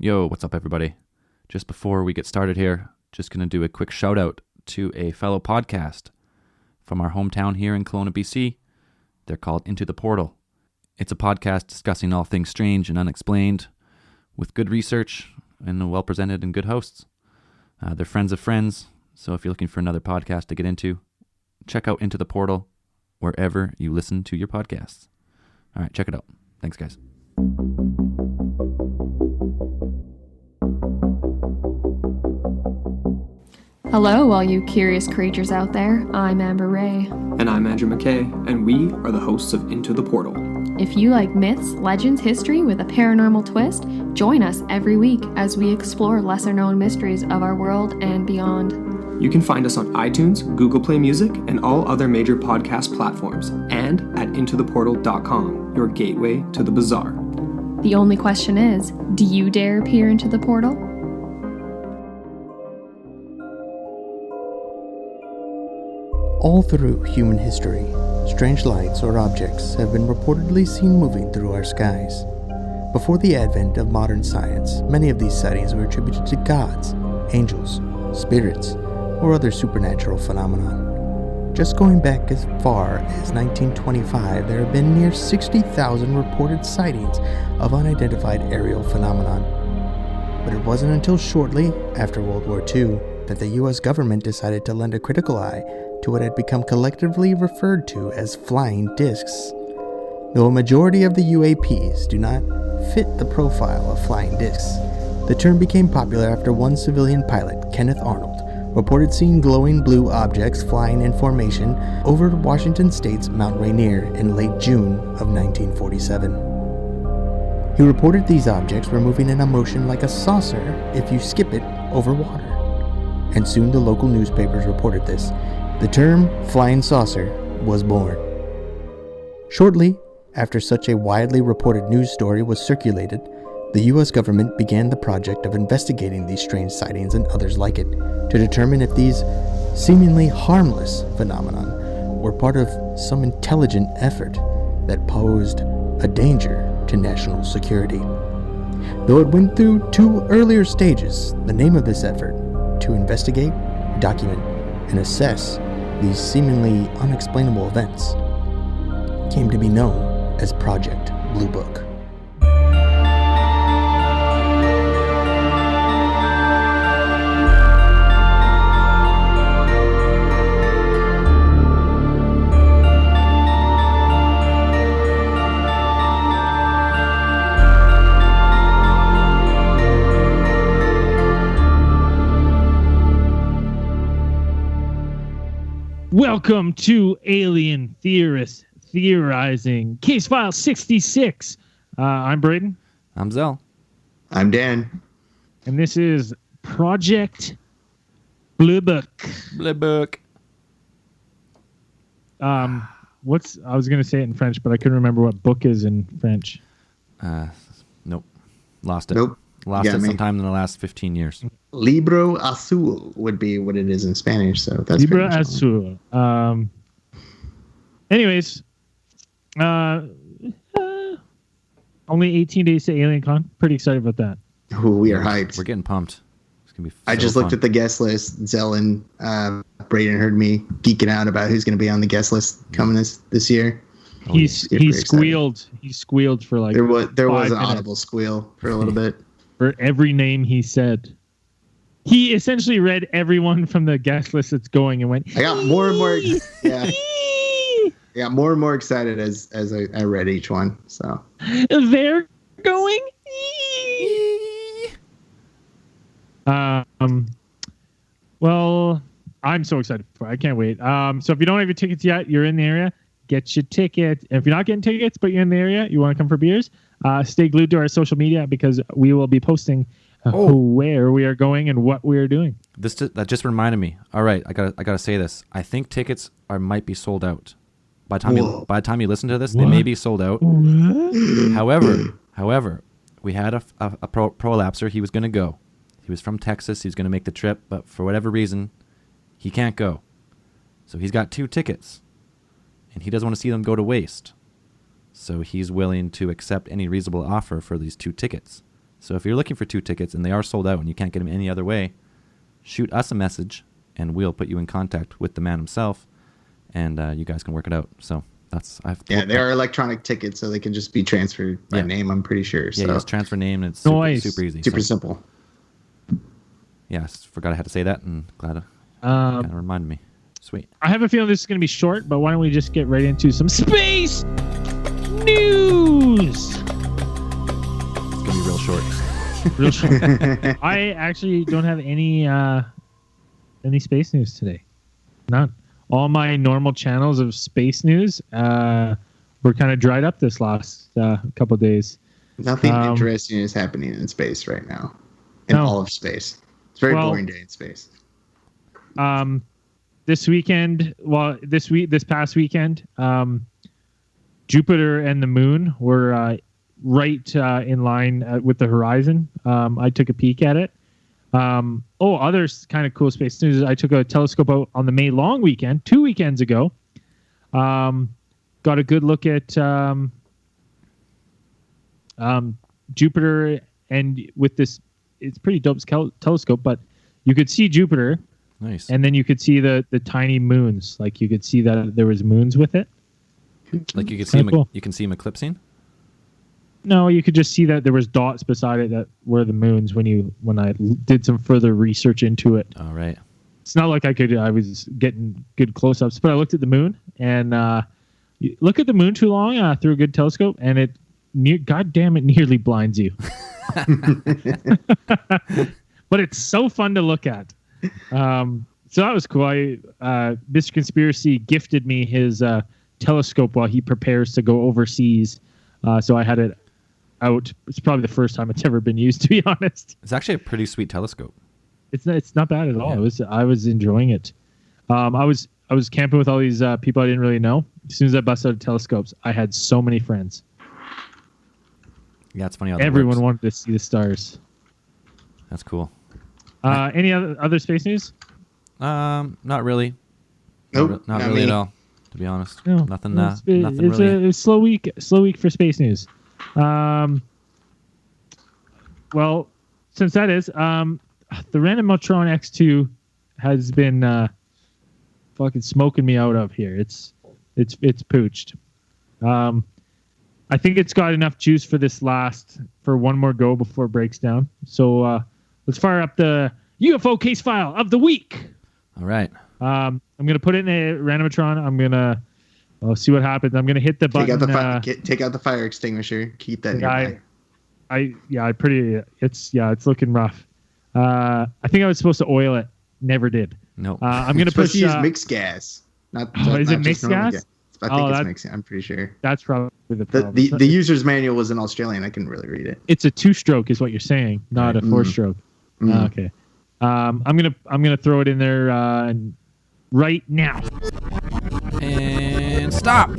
Yo, what's up, everybody? Just before we get started here, just going to do a quick shout out to a fellow podcast from our hometown here in Kelowna, BC. They're called Into the Portal. It's a podcast discussing all things strange and unexplained with good research and well presented and good hosts. They're friends of friends, so if you're looking for another podcast to get into, check out Into the Portal wherever you listen to your podcasts. All right, check it out. Thanks, guys. Hello, all you curious creatures out there. I'm Amber Ray. And I'm Andrew McKay, and we are the hosts of Into the Portal. If you like myths, legends, history with a paranormal twist, join us every week as we explore lesser-known mysteries of our world and beyond. You can find us on iTunes, Google Play Music, and all other major podcast platforms, and at intotheportal.com, your gateway to the bizarre. The only question is, do you dare peer into the portal? All through human history, strange lights or objects have been reportedly seen moving through our skies. Before the advent of modern science, many of these sightings were attributed to gods, angels, spirits, or other supernatural phenomenon. Just going back as far as 1925, there have been near 60,000 reported sightings of unidentified aerial phenomenon. But it wasn't until shortly after World War II that the US government decided to lend a critical eye to what had become collectively referred to as flying discs. Though a majority of the UAPs do not fit the profile of flying discs, the term became popular after one civilian pilot, Kenneth Arnold, reported seeing glowing blue objects flying in formation over Washington State's Mount Rainier in late June of 1947. He reported these objects were moving in a motion like a saucer if you skip it over water. And soon the local newspapers reported this. The term flying saucer was born. Shortly after such a widely reported news story was circulated, the US government began the project of investigating these strange sightings and others like it to determine if these seemingly harmless phenomenon were part of some intelligent effort that posed a danger to national security. Though it went through two earlier stages, the name of this effort, to investigate, document, and assess these seemingly unexplainable events, came to be known as Project Blue Book. Welcome to Alien Theorists Theorizing, Case File 66. I'm Braden. I'm Zell. I'm Dan. And this is Project Blue Book. Blue Book. I was going to say it in French, but I couldn't remember what book is in French. Nope. Lost it. Nope. Lost it sometime in the last 15 years. Libro Azul would be what it is in Spanish, so that's Libro Azul. Anyways, only 18 days to AlienCon. Pretty excited about that. Ooh, we are hyped. We're getting pumped. It's gonna be. I just looked at the guest list. Zell and Braden heard me geeking out about who's going to be on the guest list coming this year. He squealed. He squealed for like there was an 5 minutes. audible squeal for a little bit. For every name he said. He essentially read everyone from the guest list that's going and went. I got more and more. Yeah. I got more and more excited as I read each one. So they're going. Well, I'm so excited for it. I can't wait. So if you don't have your tickets yet, you're in the area, get your ticket. And if you're not getting tickets, but you're in the area, you want to come for beers, stay glued to our social media because we will be posting where we are going and what we are doing. That just reminded me. All right, I gotta say this. I think tickets might be sold out. By the time you listen to this, they may be sold out. However, we had a prolapser. He was going to go. He was from Texas. He was going to make the trip, but for whatever reason, he can't go. So he's got 2 tickets, and he doesn't want to see them go to waste. So he's willing to accept any reasonable offer for these 2 tickets. So if you're looking for 2 tickets and they are sold out and you can't get them any other way, shoot us a message and we'll put you in contact with the man himself, and you guys can work it out. So they are electronic tickets, so they can just be transferred by name, I'm pretty sure. Yeah, so. just transfer name, and it's super easy. Super simple. Yeah, forgot I had to say that, and glad it kind of reminded me. Sweet. I have a feeling this is going to be short, but why don't we just get right into some space news? It's going to be real short. Real short. I actually don't have any space news today. None. All my normal channels of space news were kind of dried up this last couple of days. Nothing interesting is happening in space right now. In all of space. It's a very boring day in space. This past weekend, Jupiter and the Moon were right in line with the horizon. I took a peek at it. Other kind of cool space news. I took a telescope out on the May long weekend, 2 weekends ago. Got a good look at Jupiter, and with this, it's pretty dope telescope, but you could see Jupiter. Nice. And then you could see the tiny moons. Like you could see that there was moons with it. Like you could see cool. You can see them eclipsing? No, you could just see that there was dots beside it that were the moons when I did some further research into it. All right. It's not like I was getting good close-ups, but I looked at the moon, and you look at the moon too long through a good telescope, and it nearly blinds you. But it's so fun to look at. So that was cool. Mr. Conspiracy gifted me his telescope while he prepares to go overseas. So I had it out. It's probably the first time it's ever been used, to be honest. It's actually a pretty sweet telescope. It's not bad at all. Yeah. I was enjoying it. I was camping with all these people I didn't really know. As soon as I busted out telescopes, I had so many friends. Yeah, it's funny how that Everyone works. wanted to see the stars. That's cool. Any other space news? Not really. Nope, Not not really me. at all. To be honest, No, nothing. It's Nothing really. a slow week for space news. Well, since that is, the Randomotron X2 has been fucking smoking me out of here. It's pooched. I think it's got enough juice for one more go before it breaks down. So let's fire up the UFO case file of the week. All right. I'm gonna put it in a Randomotron. I'll see what happens. I'm gonna hit the button. Take out the fire extinguisher. Keep that nearby. It's looking rough. I think I was supposed to oil it. Never did. No. I'm gonna Supposed push. to use mixed gas. Is it mixed gas? I think it's mixed. I'm pretty sure. That's probably the problem. The user's manual was in Australian. I couldn't really read it. It's a 2-stroke, is what you're saying, not a 4-stroke. Okay. I'm gonna throw it in there right now. And stop.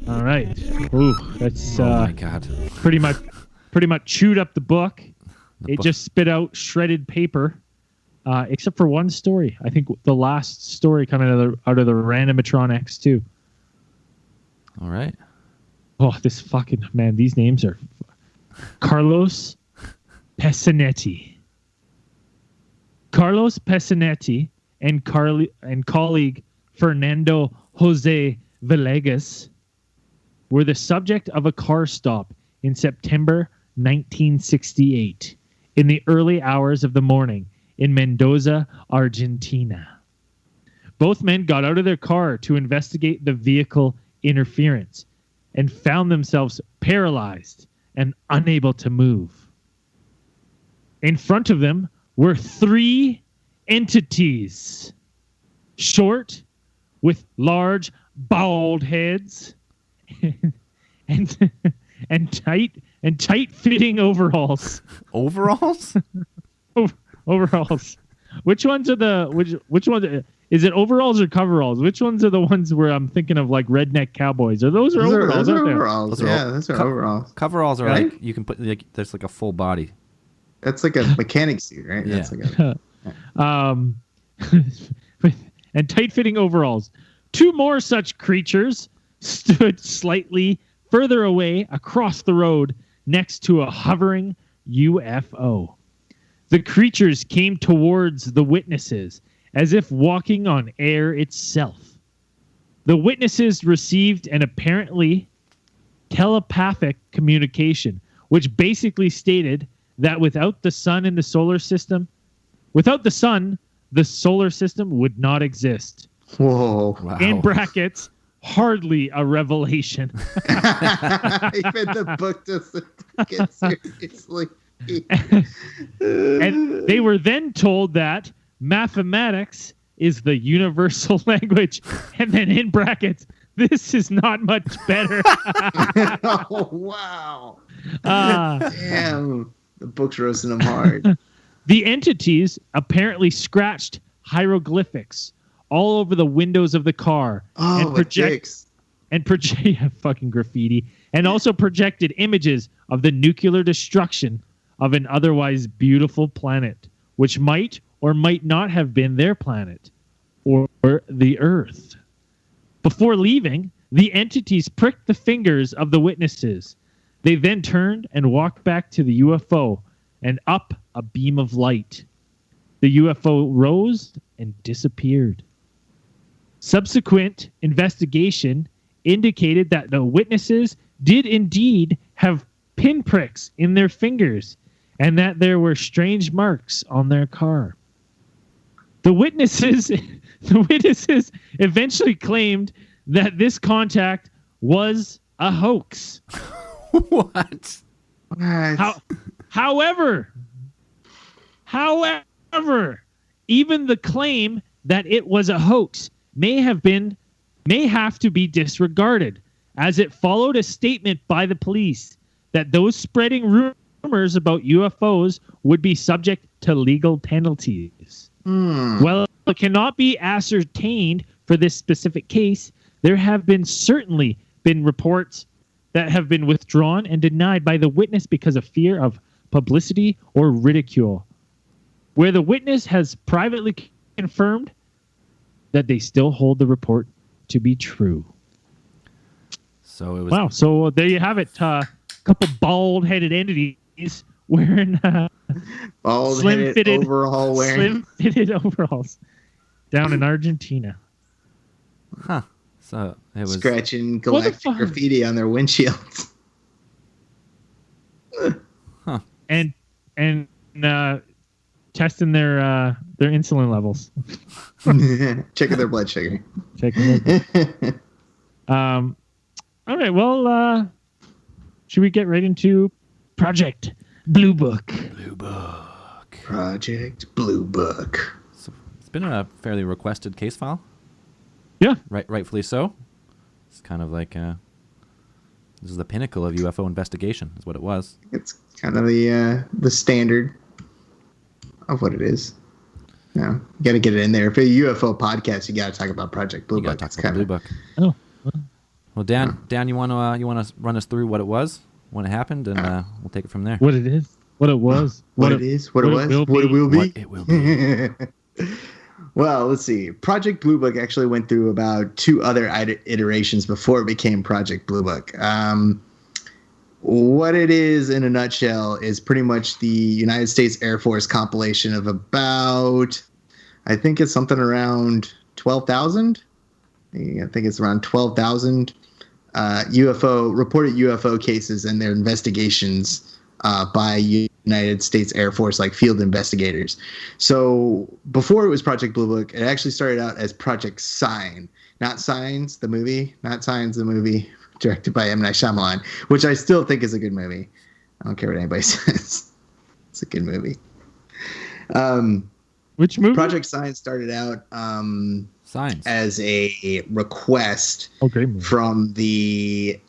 All right. Ooh, that's Oh my god. pretty much chewed up the book. It just spit out shredded paper, except for one story. I think the last story coming out of the Randomotron X2. All right. Oh, this fucking man! These names are Carlos Pessinetti. Carlos Pessinetti and colleague Fernando Jose Villegas were the subject of a car stop in September 1968 in the early hours of the morning in Mendoza, Argentina. Both men got out of their car to investigate the vehicle interference and found themselves paralyzed and unable to move. In front of them were 3 entities, short, with large, bald heads, and tight-fitting overalls. Overalls? Overalls. Which ones are which ones? Is it overalls or coveralls? Which ones are the ones where I'm thinking of like redneck cowboys? Those are overalls? Those are aren't they? overalls. Those are Yeah, those are overalls. Coveralls are Right? like you can put there's like a full body. That's like a mechanic suit, right? Yeah. That's like and tight-fitting overalls. 2 more such creatures stood slightly further away across the road next to a hovering UFO. The creatures came towards the witnesses as if walking on air itself. The witnesses received an apparently telepathic communication, which basically stated that without the sun, the solar system would not exist. Whoa. Wow. In brackets, hardly a revelation. Even the book doesn't get seriously. And they were then told that mathematics is the universal language. And then in brackets, this is not much better. Oh, wow. Ah. Damn. The book's roasting them hard. The entities apparently scratched hieroglyphics all over the windows of the car Oh, fucking graffiti, and also projected images of the nuclear destruction of an otherwise beautiful planet, which might or might not have been their planet or the Earth. Before leaving, the entities pricked the fingers of the witnesses. They then turned and walked back to the UFO and up a beam of light. The UFO rose and disappeared. Subsequent investigation indicated that the witnesses did indeed have pinpricks in their fingers and that there were strange marks on their car. The witnesses eventually claimed that this contact was a hoax. What? However, even the claim that it was a hoax may have to be disregarded, as it followed a statement by the police that those spreading rumors about UFOs would be subject to legal penalties. Well, it cannot be ascertained for this specific case. There have certainly been reports that have been withdrawn and denied by the witness because of fear of publicity or ridicule, where the witness has privately confirmed that they still hold the report to be true. So it was Wow. So there you have it. A couple bald-headed entities wearing Bald-headed overall wearing. slim-fitted overalls down in Argentina. Huh. So it was Scratching What the galactic fuck? graffiti on their windshields. And testing their insulin levels. Checking their blood sugar. Checking it. All right. Well, should we get right into Project Blue Book? Blue Book. Project Blue Book. So it's been a fairly requested case file. Yeah. Rightfully so. It's kind of like this is the pinnacle of UFO investigation, is what it was. It's kind of the standard of what it is. No, you got to get it in there. If you're a UFO podcast, you got to talk about Project Blue You Book. got to talk about the Blue Book. Oh. Well, Dan, you want to run us through what it was, when it happened, and we'll take it from there. What it is. What it was. What it is. What it was. What it will be. What it will be. Well, let's see. Project Blue Book actually went through about 2 other iterations before it became Project Blue Book. What it is in a nutshell is pretty much the United States Air Force compilation of about, I think it's something around 12,000. I think it's around 12,000 reported UFO cases and their investigations by United States Air Force, like field investigators. So before it was Project Blue Book, it actually started out as Project Sign. Not Signs, the movie. Not Signs, the movie, directed by M. Night Shyamalan, which I still think is a good movie. I don't care what anybody says. It's a good movie. Which movie? Project Sign started out Signs. as a request Movie. from the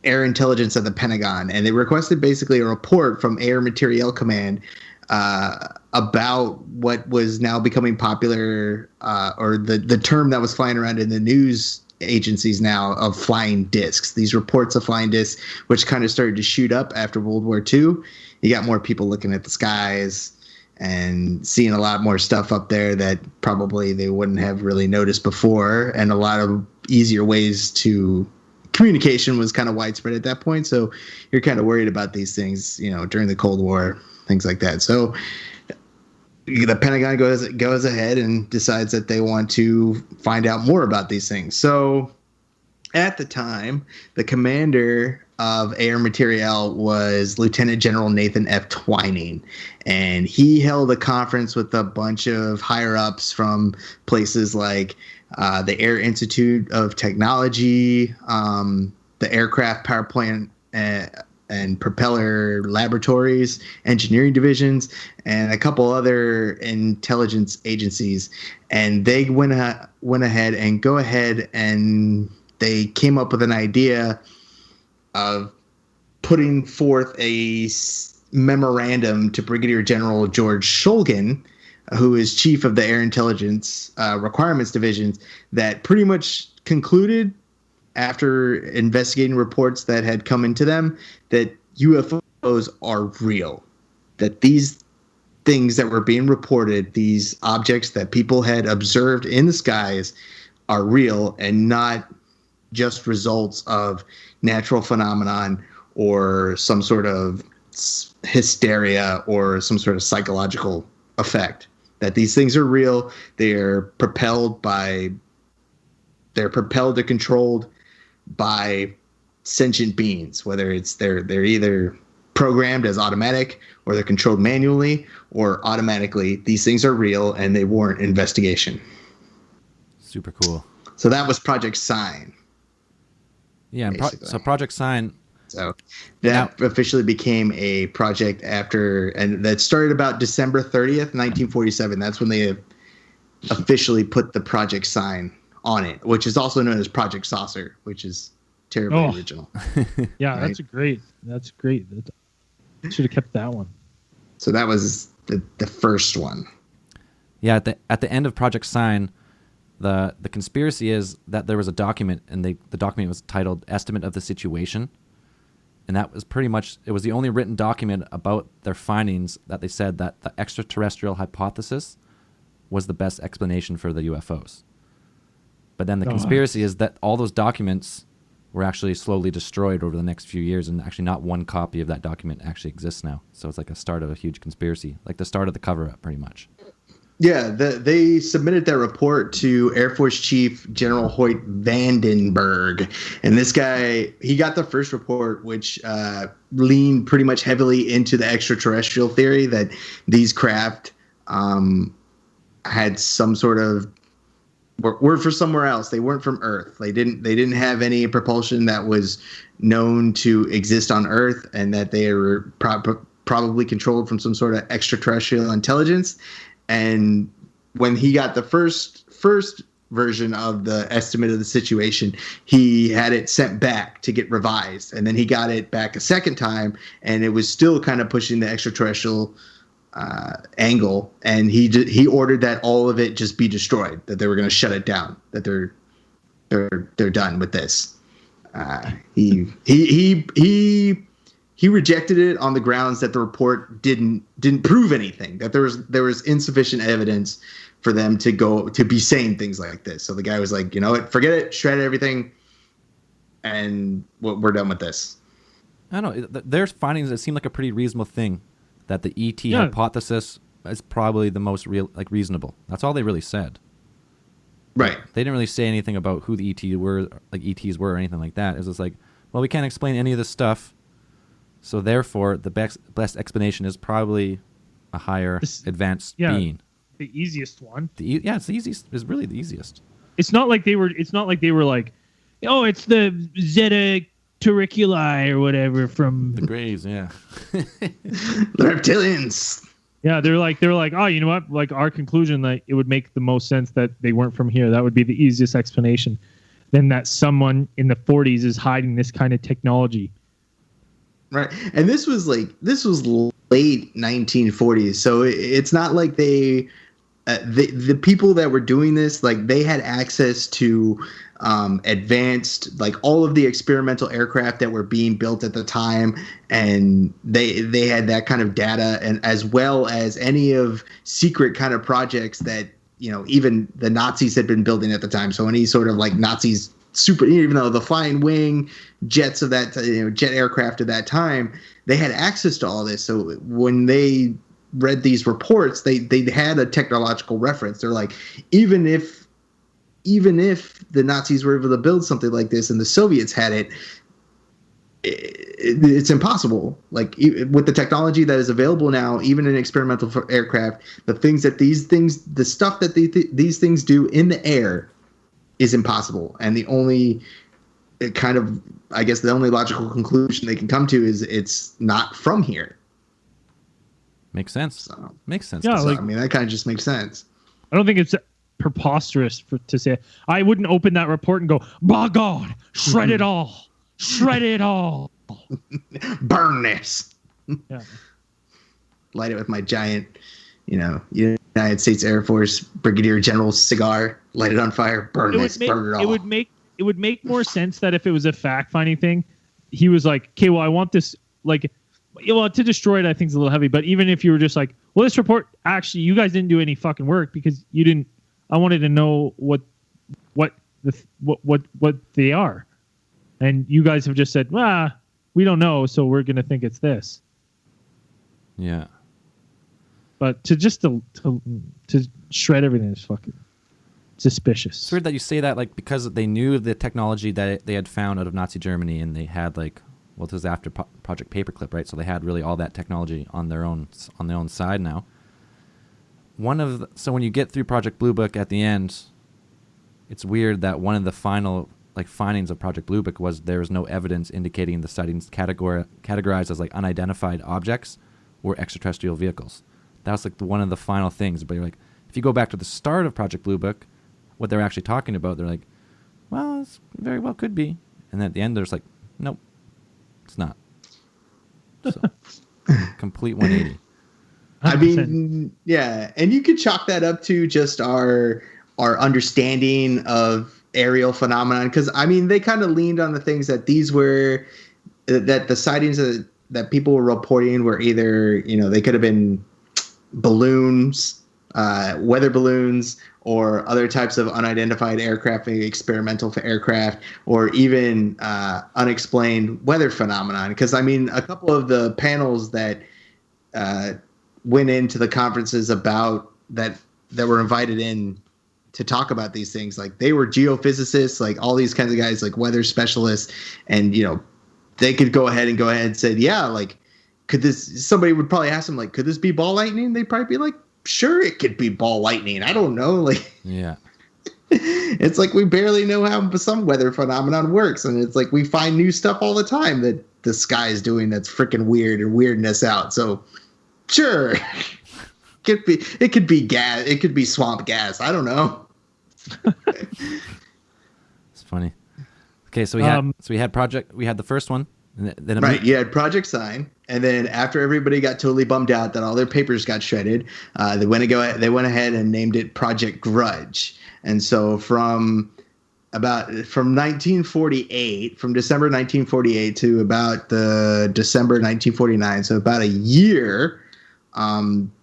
Air Intelligence of the Pentagon, and they requested basically a report from Air Materiel Command about what was now becoming popular, or the term that was flying around in the news agencies now, of flying discs. These reports of flying discs, which kind of started to shoot up after World War II. You got more people looking at the skies and seeing a lot more stuff up there that probably they wouldn't have really noticed before, and a lot of easier ways to communication was kind of widespread at that point. So you're kind of worried about these things, during the Cold War, things like that. So the Pentagon goes ahead and decides that they want to find out more about these things. So at the time, the commander of Air Materiel was Lieutenant General Nathan F. Twining, and he held a conference with a bunch of higher-ups from places like the Air Institute of Technology, the Aircraft Power Plant and Propeller Laboratories, engineering divisions, and a couple other intelligence agencies. And they went ahead and they came up with an idea of putting forth a memorandum to Brigadier General George Shulgin, who is chief of the Air Intelligence Requirements Division, that pretty much concluded, after investigating reports that had come into them, that UFOs are real, that these things that were being reported, these objects that people had observed in the skies, are real and not just results of natural phenomenon or some sort of hysteria or some sort of psychological effect. That these things are real. They're propelled and controlled by sentient beings, whether it's they're either programmed as automatic or they're controlled manually or automatically. These things are real and they warrant investigation. Super cool. So that was Project Sign. Yeah, so Project Sign. So that officially became a project and that started about December 30th, 1947. That's when they officially put the Project Sign on it, which is also known as Project Saucer, which is terribly original. Yeah, right? That's great. Should have kept that one. So that was the first one. Yeah, at the end of Project Sign, the conspiracy is that there was a document, and the document was titled Estimate of the Situation. And that was pretty much, it was the only written document about their findings that they said that the extraterrestrial hypothesis was the best explanation for the UFOs. But then the conspiracy is that all those documents were actually slowly destroyed over the next few years, and actually not one copy of that document actually exists now. So it's like a start of a huge conspiracy, like the start of the cover-up, pretty much. Yeah, they submitted that report to Air Force Chief General Hoyt Vandenberg. And this guy, he got the first report, which leaned pretty much heavily into the extraterrestrial theory that these craft had some sort of were for somewhere else. They weren't from Earth. They didn't have any propulsion that was known to exist on Earth, and that they were probably controlled from some sort of extraterrestrial intelligence. And when he got the first version of the estimate of the situation, he had it sent back to get revised. And then he got it back a second time, and it was still kind of pushing the extraterrestrial angle. And he ordered that all of it just be destroyed, that they were going to shut it down, that they're done with this. He rejected it on the grounds that the report didn't prove anything, that there was insufficient evidence for them to be saying things like this. So the guy was like, you know what, forget it, shred everything, and we're done with this. I don't know. There's findings that seem like a pretty reasonable thing, that the ET hypothesis is probably the most reasonable. That's all they really said. Right. They didn't really say anything about who the ETs were or anything like that. It was just like, well, we can't explain any of this stuff. So therefore, the best explanation is probably a higher advanced being. The easiest one. It's the easiest. It's really the easiest. It's not like they were like, oh, it's the Zeta Turriculi or whatever from the Greys. Yeah. The reptilians. Yeah, they're like, oh, you know what? Like, our conclusion that it would make the most sense that they weren't from here. That would be the easiest explanation. Then that someone in the 40s is hiding this kind of technology. Right. And this was late 1940s. So it's not like the people that were doing this, like, they had access to advanced, like, all of the experimental aircraft that were being built at the time. And they had that kind of data, and as well as any of secret kind of projects that, you know, even the Nazis had been building at the time. So any sort of like Nazis super, even though the flying wing jets of that, jet aircraft of that time, they had access to all this. So when they read these reports, they had a technological reference. They're like, even if the Nazis were able to build something like this and the Soviets had it, it's impossible. Like, with the technology that is available now, even in experimental aircraft, the stuff that these things do in the air is impossible. And the only logical conclusion they can come to is it's not from here. Makes sense. So, makes sense. Yeah, I mean, that kind of just makes sense. I don't think it's preposterous to say. I wouldn't open that report and go, by God, shred it all. Shred it all. Burn this. Yeah. Light it with my giant, United States Air Force Brigadier General cigar. Light it on fire. Burn this. Burn it all. It would make more sense that if it was a fact-finding thing, he was like, okay, well, I want this, like, well, to destroy it, I think is a little heavy. But even if you were just like, well, this report, actually, you guys didn't do any fucking work because you didn't. I wanted to know what they are, and you guys have just said, we don't know, so we're gonna think it's this. Yeah. But to shred everything is fucking suspicious. It's weird that you say that, like, because they knew the technology that they had found out of Nazi Germany, and they had, like, well, this was after Project Paperclip, right? So they had really all that technology on their own side now. So when you get through Project Blue Book at the end, it's weird that one of the final, like, findings of Project Blue Book was there was no evidence indicating the sightings categorized as, like, unidentified objects were extraterrestrial vehicles. That was, like, one of the final things. But you're like, if you go back to the start of Project Blue Book, what they're actually talking about, they're like, well, it very well could be. And then at the end, there's like, nope, it's not. So, complete 180. 100%. I mean, yeah, and you could chalk that up to just our understanding of aerial phenomenon, because I mean, they kind of leaned on the things that that the sightings that people were reporting were either, they could have been balloons, weather balloons, or other types of unidentified aircraft, maybe experimental aircraft, or even unexplained weather phenomenon. Because I mean, a couple of the panels that went into the conferences about that were invited in to talk about these things, like, they were geophysicists, like all these kinds of guys, like weather specialists, and they could go ahead and say, yeah, like, somebody would probably ask them, like, could this be ball lightning? They'd probably be like, sure, it could be ball lightning. I don't know. Like, yeah, it's like we barely know how some weather phenomenon works, and it's like we find new stuff all the time that the sky is doing that's freaking weird or weirding us out. So, sure, it could be gas. It could be swamp gas. I don't know. It's funny. Okay, so we had the first one. And then right, you had Project Sign, and then after everybody got totally bummed out that all their papers got shredded, they went ahead and named it Project Grudge. And so from December 1948 to about the December 1949, so about a year,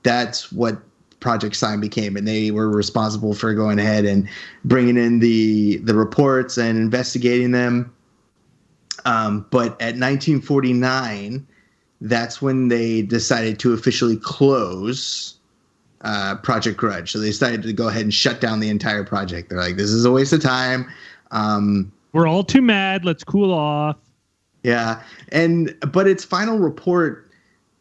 that's what Project Sign became, and they were responsible for going ahead and bringing in the reports and investigating them. But at 1949, that's when they decided to officially close Project Grudge. So they decided to go ahead and shut down the entire project. They're like, this is a waste of time. We're all too mad. Let's cool off. Yeah. But its final report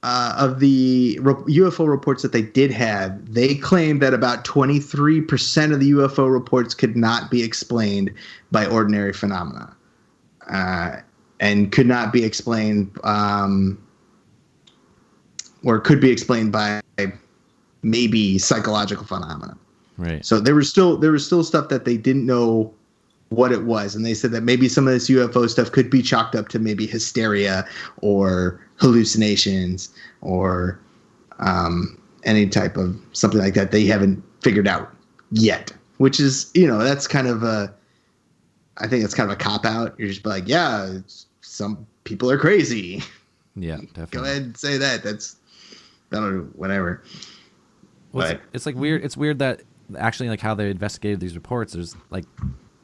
of the UFO reports that they did have, they claimed that about 23% of the UFO reports could not be explained by ordinary phenomena. And could not be explained, or could be explained by maybe psychological phenomena. Right. So there was still stuff that they didn't know what it was, and they said that maybe some of this UFO stuff could be chalked up to maybe hysteria or hallucinations or any type of something like that they haven't figured out yet. Which is, that's kind of I think it's kind of a cop out. You're just like, yeah, some people are crazy. Yeah, definitely. Go ahead and say that. Whatever. Well, but it's like weird. It's weird that actually, like, how they investigated these reports. There's like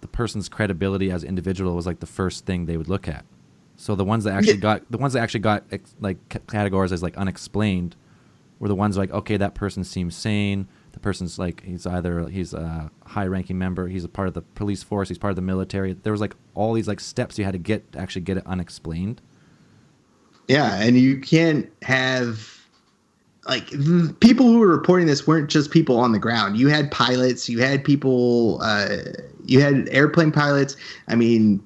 the person's credibility as individual was like the first thing they would look at. So the ones that actually got like categorized as like unexplained were the ones like, okay, that person seems sane. The person's like, he's a high-ranking member, he's a part of the police force, he's part of the military. There was like all these like steps you had to get to actually get it unexplained. Yeah, and you can't have like people who were reporting this weren't just people on the ground. You had pilots, you had people, you had airplane pilots. I mean,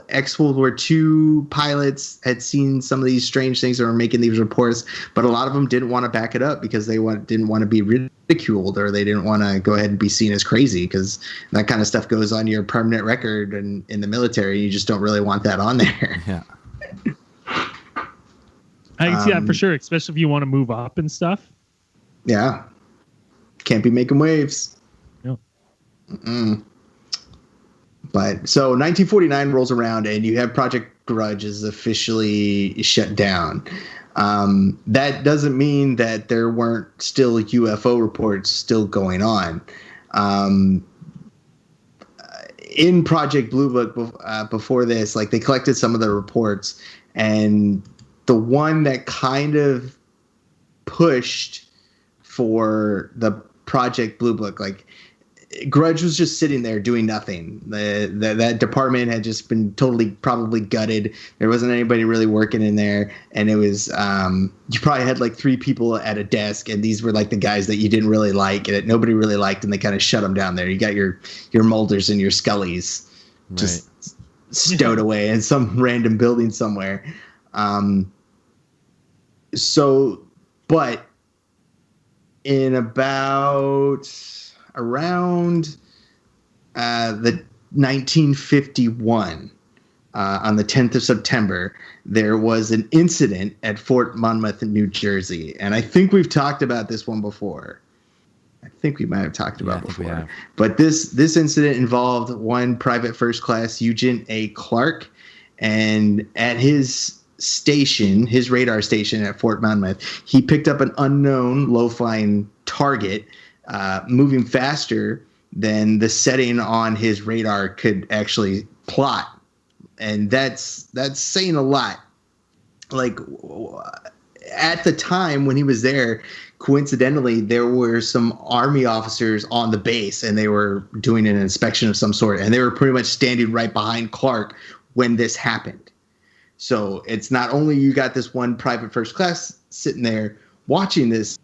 ex-World War II pilots had seen some of these strange things that were making these reports, but a lot of them didn't want to back it up because they didn't want to be ridiculed, or they didn't want to go ahead and be seen as crazy, because that kind of stuff goes on your permanent record and in the military. You just don't really want that on there. Yeah. I can see that for sure, especially if you want to move up and stuff. Yeah. Can't be making waves. No. But so 1949 rolls around and you have Project Grudge is officially shut down. That doesn't mean that there weren't still UFO reports still going on. In Project Blue Book before this, like, they collected some of the reports, and the one that kind of pushed for the Project Blue Book, like, Grudge was just sitting there doing nothing. That department had just been totally probably gutted. There wasn't anybody really working in there, and it was you probably had like 3 people at a desk, and these were like the guys that you didn't really like and that nobody really liked, and they kind of shut them down there. You got your Mulders and your Scullys just stowed away in some random building somewhere. But in around the 1951, on the 10th of September, there was an incident at Fort Monmouth, New Jersey. And I think we've talked about this one before. I think we might have talked about before. But this incident involved one Private First Class Eugene A. Clark, and at his station, his radar station at Fort Monmouth, he picked up an unknown low-flying target moving faster than the setting on his radar could actually plot. And that's saying a lot. Like, at the time when he was there, coincidentally, there were some Army officers on the base, and they were doing an inspection of some sort, and they were pretty much standing right behind Clark when this happened. So it's not only you got this one Private First Class sitting there watching this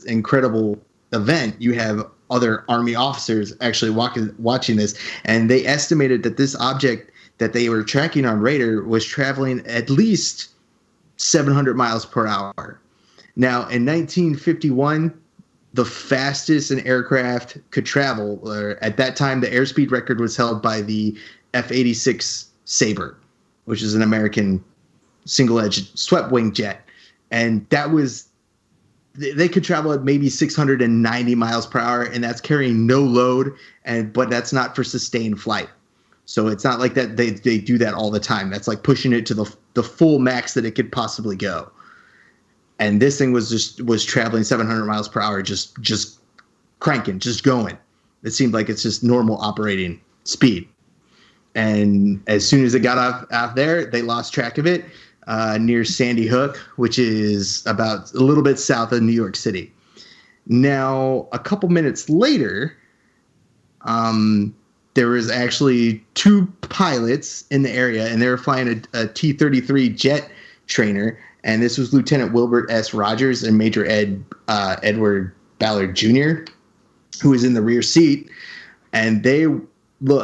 incredible event, you have other Army officers actually watching this, and they estimated that this object that they were tracking on radar was traveling at least 700 miles per hour. Now, in 1951, the fastest an aircraft could travel, or at that time, the airspeed record was held by the F-86 Sabre, which is an American single-edged swept-wing jet. And that was, they could travel at maybe 690 miles per hour, and that's carrying no load, but that's not for sustained flight. So it's not like that they do that all the time. That's like pushing it to the full max that it could possibly go. And this thing was traveling 700 miles per hour, just cranking, just going. It seemed like it's just normal operating speed. And as soon as it got off there, they lost track of it near Sandy Hook, which is about a little bit south of New York City. Now, a couple minutes later, there was actually 2 pilots in the area, and they were flying a T-33 jet trainer. And this was Lieutenant Wilbert S. Rogers and Major Edward Ballard Jr., who was in the rear seat. And they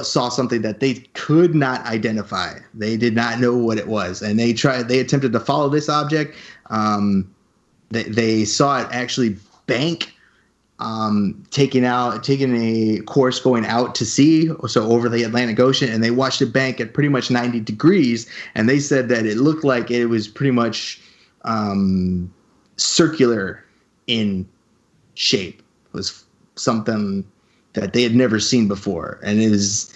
saw something that they could not identify. They did not know what it was. And they attempted to follow this object. They saw it actually bank, taking a course going out to sea, so over the Atlantic Ocean, and they watched it bank at pretty much 90 degrees, and they said that it looked like it was pretty much circular in shape. It was something that they had never seen before, and it is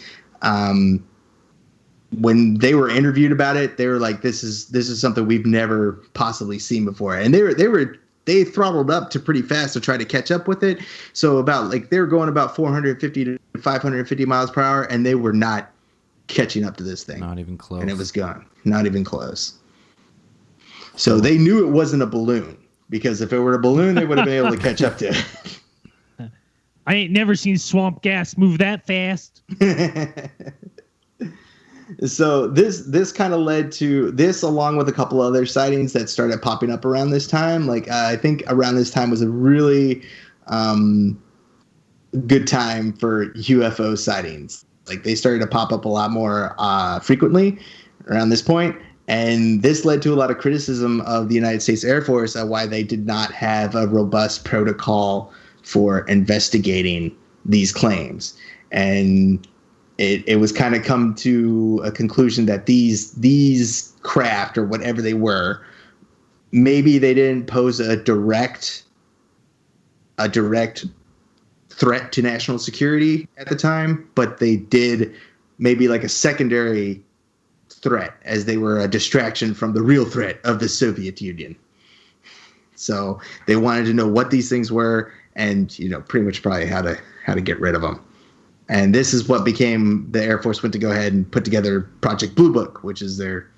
when they were interviewed about it, they were like, this is something we've never possibly seen before. And they they throttled up to pretty fast to try to catch up with it. So about like they were going about 450 to 550 miles per hour, and they were not catching up to this thing. Not even close. And it was gone. Not even close. So they knew it wasn't a balloon, because if it were a balloon, they would have been able to catch up to it. I ain't never seen swamp gas move that fast. So this kind of led to this, along with a couple other sightings that started popping up around this time. Like I think around this time was a really good time for UFO sightings. Like they started to pop up a lot more frequently around this point. And this led to a lot of criticism of the United States Air Force on why they did not have a robust protocol for investigating these claims. And it was kind of come to a conclusion that these craft, or whatever they were, maybe they didn't pose a direct threat to national security at the time, but they did maybe like a secondary threat, as they were a distraction from the real threat of the Soviet Union. So they wanted to know what these things were, and pretty much probably how to get rid of them. And this is what became the Air Force went to go ahead and put together Project Blue Book, which is their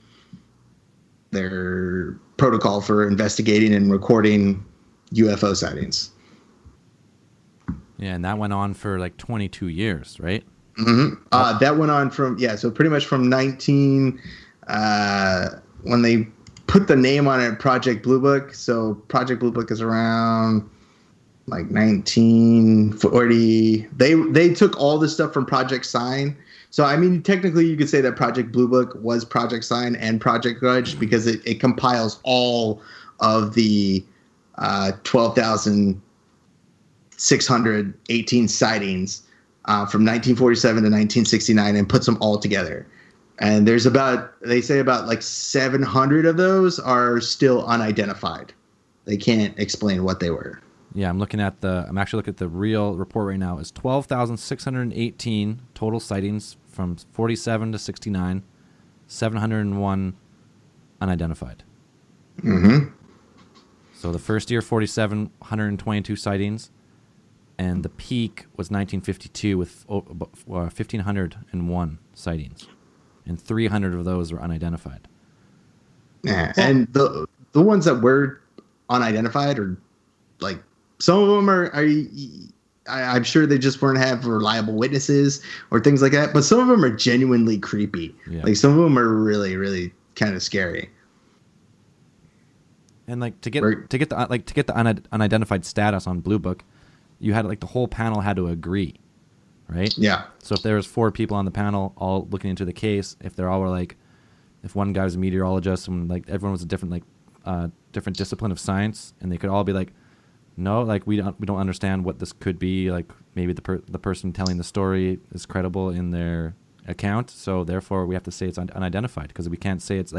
protocol for investigating and recording UFO sightings. Yeah, and that went on for like 22 years, right? Mm-hmm. That went on so pretty much from when they put the name on it, Project Blue Book. So Project Blue Book is around like 1940. They took all the stuff from Project Sign. So I mean, technically you could say that Project Blue Book was Project Sign and Project Grudge, because it compiles all of the 12,618 sightings from 1947 to 1969 and puts them all together. And they say about like 700 of those are still unidentified. They can't explain what they were. Yeah, I'm actually looking at the real report right now. It's 12,618 total sightings from 47 to 69, 701 unidentified. Mm-hmm. So the first year, 47, 122 sightings, and the peak was 1952 with 1,501 sightings, and 300 of those were unidentified. Yeah, and the ones that were unidentified are like, some of them I'm sure they just weren't have reliable witnesses or things like that. But some of them are genuinely creepy. Yeah. Like some of them are really, really kind of scary. And like to get the unidentified status on Blue Book, you had like the whole panel had to agree, right? Yeah. So if there was 4 people on the panel all looking into the case, if they're all were like, if one guy was a meteorologist and like everyone was a different discipline of science, and they could all be like, no, like we don't understand what this could be. Like maybe the person telling the story is credible in their account, so therefore we have to say it's unidentified, because we can't say it's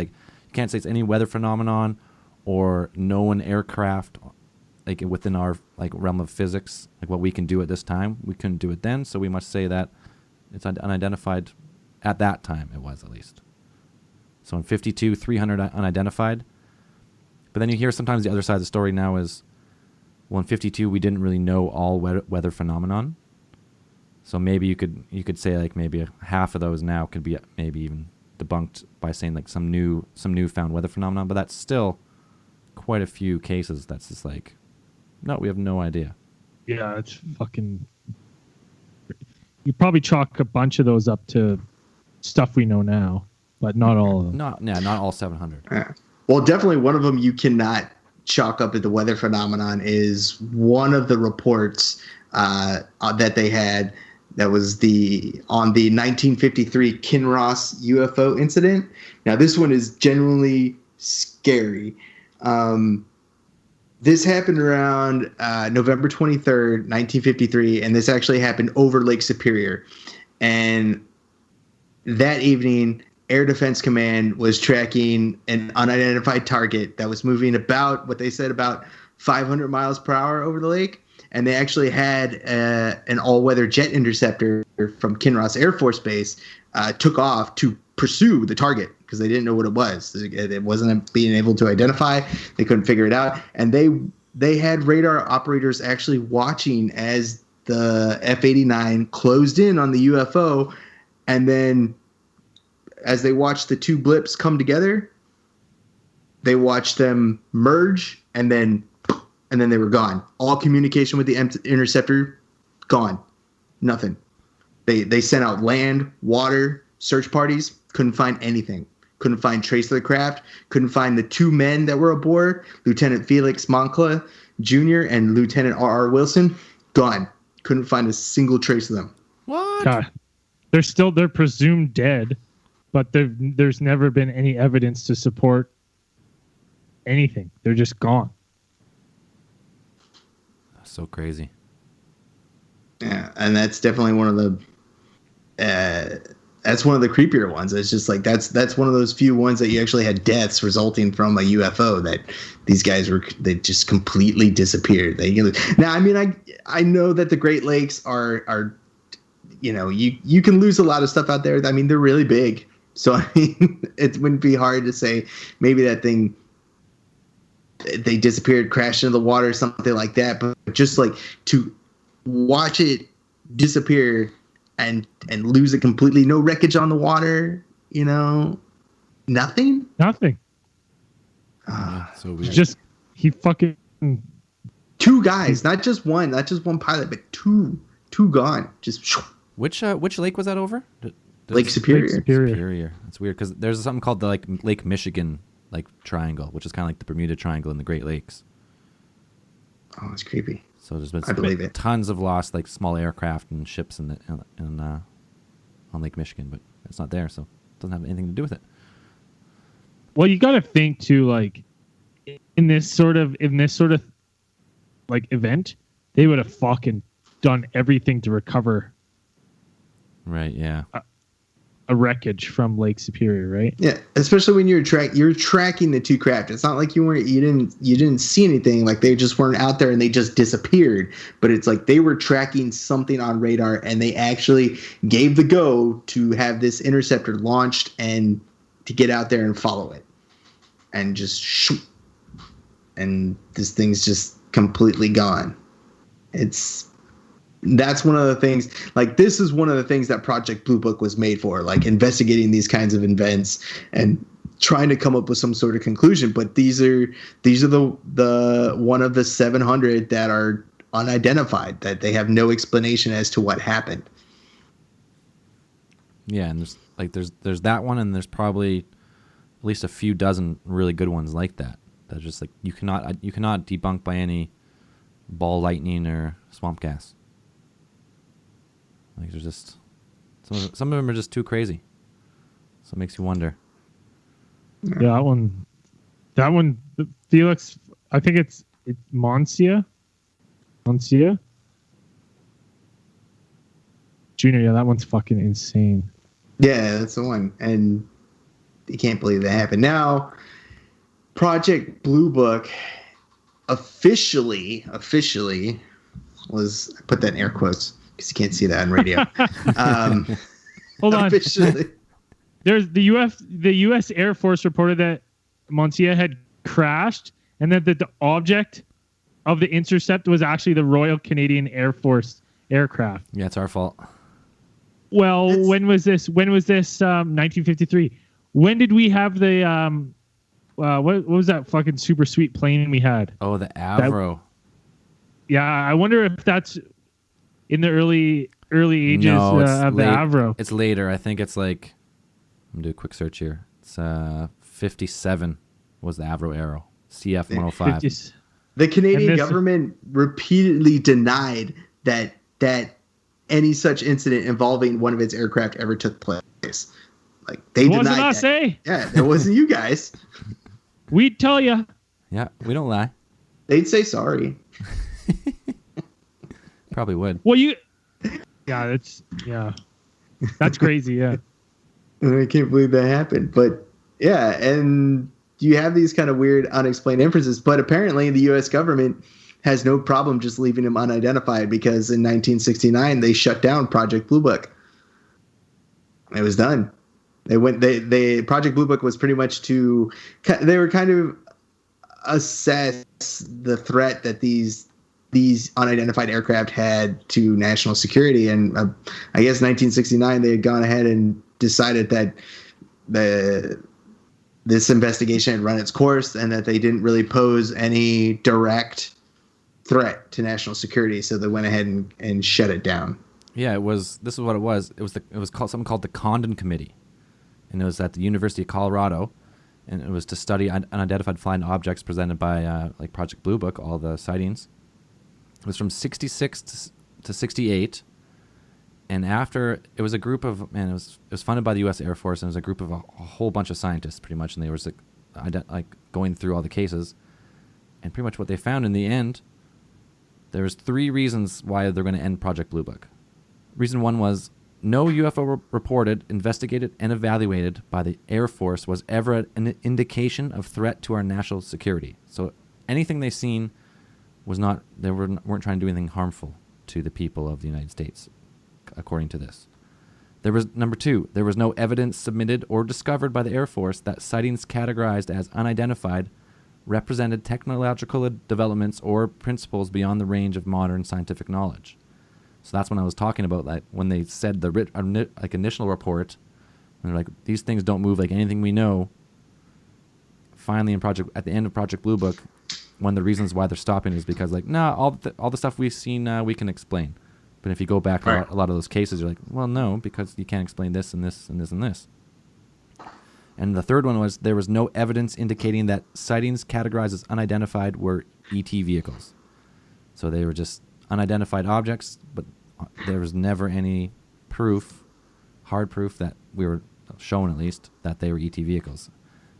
any weather phenomenon or known aircraft like within our like realm of physics, like what we can do at this time. We couldn't do it then, so we must say that it's unidentified at that time. It was, at least. So in 52, 300 unidentified. But then you hear sometimes the other side of the story now is, well, in 52 we didn't really know all weather phenomenon. So maybe you could say like maybe half of those now could be maybe even debunked by saying like some newfound weather phenomenon. But that's still quite a few cases that's just like, no, we have no idea. Yeah, it's fucking. You probably chalk a bunch of those up to stuff we know now, but not all of them. Not all 700. Yeah. Well, definitely one of them you cannot chalk up at the weather phenomenon is one of the reports that they had that was on the 1953 Kinross UFO incident. Now, this one is genuinely scary. This happened around November 23rd, 1953, and this actually happened over Lake Superior. And that evening, Air Defense Command was tracking an unidentified target that was moving about 500 miles per hour over the lake. And they actually had an all-weather jet interceptor from Kinross Air Force Base took off to pursue the target because they didn't know what it was. It wasn't being able to identify. They couldn't figure it out. And they they had radar operators actually watching as the F-89 closed in on the UFO, and then as they watched the two blips come together, they watched them merge, and then they were gone. All communication with the interceptor gone. Nothing. They sent out land, water, search parties, couldn't find anything. Couldn't find trace of the craft, couldn't find the two men that were aboard, Lieutenant Felix Moncla Jr. and Lieutenant R.R. Wilson, gone. Couldn't find a single trace of them. What? God. They're presumed dead, but there's never been any evidence to support anything. They're just gone. So crazy. Yeah, and that's definitely one of the that's one of the creepier ones. It's just like that's one of those few ones that you actually had deaths resulting from a UFO that these guys they just completely disappeared. Now, I mean, I know that the Great Lakes are you can lose a lot of stuff out there. I mean, they're really big, so I mean, it wouldn't be hard to say maybe that thing they disappeared, crashed into the water, or something like that. But just like to watch it disappear and lose it completely, no wreckage on the water, nothing. So weird. Just he fucking two guys, not just one pilot, but two gone. Just which lake was that over? Lake Superior. Superior. That's weird because there's something called the Lake Michigan triangle, which is kind of like the Bermuda Triangle in the Great Lakes. Oh, it's creepy. So there's been I believe it. Tons of lost small aircraft and ships on Lake Michigan, but it's not there, so it doesn't have anything to do with it. Well, you got to think too, like in this sort of like event, they would have fucking done everything to recover. Right. Yeah. A wreckage from Lake Superior, right? Yeah, especially when you're tracking the two craft. It's not like you didn't see anything, like they just weren't out there and they just disappeared. But it's like they were tracking something on radar and they actually gave the go to have this interceptor launched and to get out there and follow it. And just shoot. And this thing's just completely gone. That's one of the things, like this is one of the things that Project Blue Book was made for, like investigating these kinds of events and trying to come up with some sort of conclusion. But these are the one of the 700 that are unidentified, that they have no explanation as to what happened. Yeah, and there's that one, and there's probably at least a few dozen really good ones like that. That just like you cannot debunk by any ball lightning or swamp gas. Like there's just some of them are just too crazy. So it makes you wonder. Yeah, that one, Felix. I think it's Moncia Junior. Yeah, that one's fucking insane. Yeah, that's the one, and you can't believe that happened. Now, Project Blue Book officially was, I put that in air quotes because you can't see that on radio. Hold on. Officially. There's the U.S. Air Force reported that Moncia had crashed and that the object of the intercept was actually the Royal Canadian Air Force aircraft. Yeah, it's our fault. Well, when was this? 1953. When did we have the what was that fucking super sweet plane we had? Oh, the Avro. Yeah, I wonder if that's in the early ages No, of the Avro. It's later. I think it's like, I'm going to do a quick search here. It's 57 was the Avro Arrow. CF-105. The Canadian government repeatedly denied that any such incident involving one of its aircraft ever took place. Like they denied that. Wasn't us, eh? Yeah, it wasn't you guys. We'd tell you. Yeah, we don't lie. They'd say sorry. Probably would. Well, that's crazy. Yeah. I can't believe that happened. But yeah, and you have these kind of weird unexplained inferences, but apparently the U.S. government has no problem just leaving him unidentified because in 1969 they shut down Project Blue Book. It was done. Project Blue Book was pretty much they were kind of assess the threat that these unidentified aircraft had to national security. And I guess 1969 they had gone ahead and decided that this investigation had run its course and that they didn't really pose any direct threat to national security, so they went ahead and shut it down. Yeah, this is what it was. It was called something called the Condon Committee, and it was at the University of Colorado, and it was to study unidentified flying objects presented by like Project Blue Book, all the sightings. It was from 66 to 68, and after it was a group of it was funded by the U.S. Air Force, and it was a group of a whole bunch of scientists, pretty much, and they were like going through all the cases, and pretty much what they found in the end. There was 3 reasons why they're going to end Project Blue Book. Reason 1 was no UFO reported, investigated, and evaluated by the Air Force was ever an indication of threat to our national security. So anything they seen was not, they weren't trying to do anything harmful to the people of the United States, according to this. There was number 2, there was no evidence submitted or discovered by the Air Force that sightings categorized as unidentified represented technological developments or principles beyond the range of modern scientific knowledge. So that's when I was talking about, like, when they said the initial report, and they're like, these things don't move like anything we know. Finally, at the end of Project Blue Book, one of the reasons why they're stopping is because, like, all the stuff we've seen we can explain. But if you go back a lot of those cases, you're like, well, no, because you can't explain this and this and this and this. And the third one was there was no evidence indicating that sightings categorized as unidentified were ET vehicles. So they were just unidentified objects, but there was never any proof, hard proof that we were shown at least, that they were ET vehicles.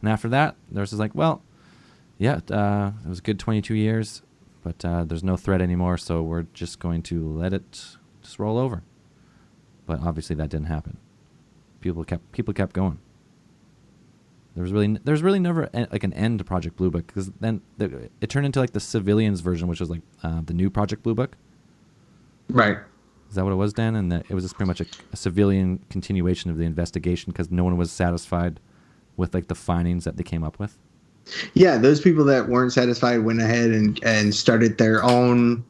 And after that, there's just like, well, yeah, it was a good 22 years, but there's no threat anymore, so we're just going to let it just roll over. But obviously that didn't happen. People kept going. There's really never like an end to Project Blue Book, because then it turned into like the civilians version, which was like the new Project Blue Book. Right. Is that what it was, Dan? And it was just pretty much a civilian continuation of the investigation because no one was satisfied with like the findings that they came up with. Yeah, those people that weren't satisfied went ahead and started their own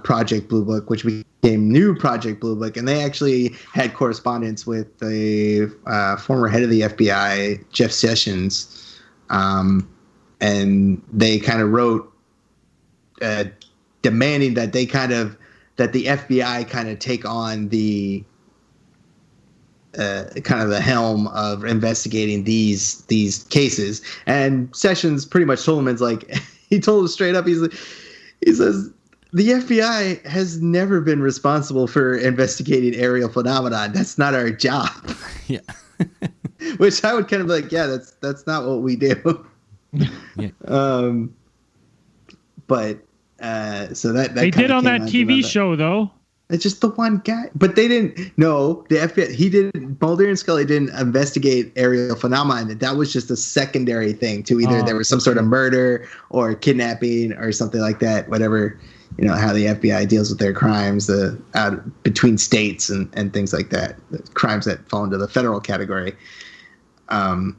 Project Blue Book, which became New Project Blue Book, and they actually had correspondence with the former head of the FBI, Jeff Sessions, and they kind of wrote demanding that the FBI kind of take on the kind of the helm of investigating these cases. And Sessions pretty much told him, it's like, he told him straight up, he says, the FBI has never been responsible for investigating aerial phenomena. That's not our job. Yeah. Which I would kind of be like, yeah, that's not what we do. Yeah. But so that they did on that TV show though. It's just the one guy, but they didn't. No, the FBI. Mulder and Scully didn't investigate aerial phenomena. That was just a secondary thing to either there was some sort of murder or kidnapping or something like that. Whatever, how the FBI deals with their crimes, between states and things like that, the crimes that fall into the federal category. So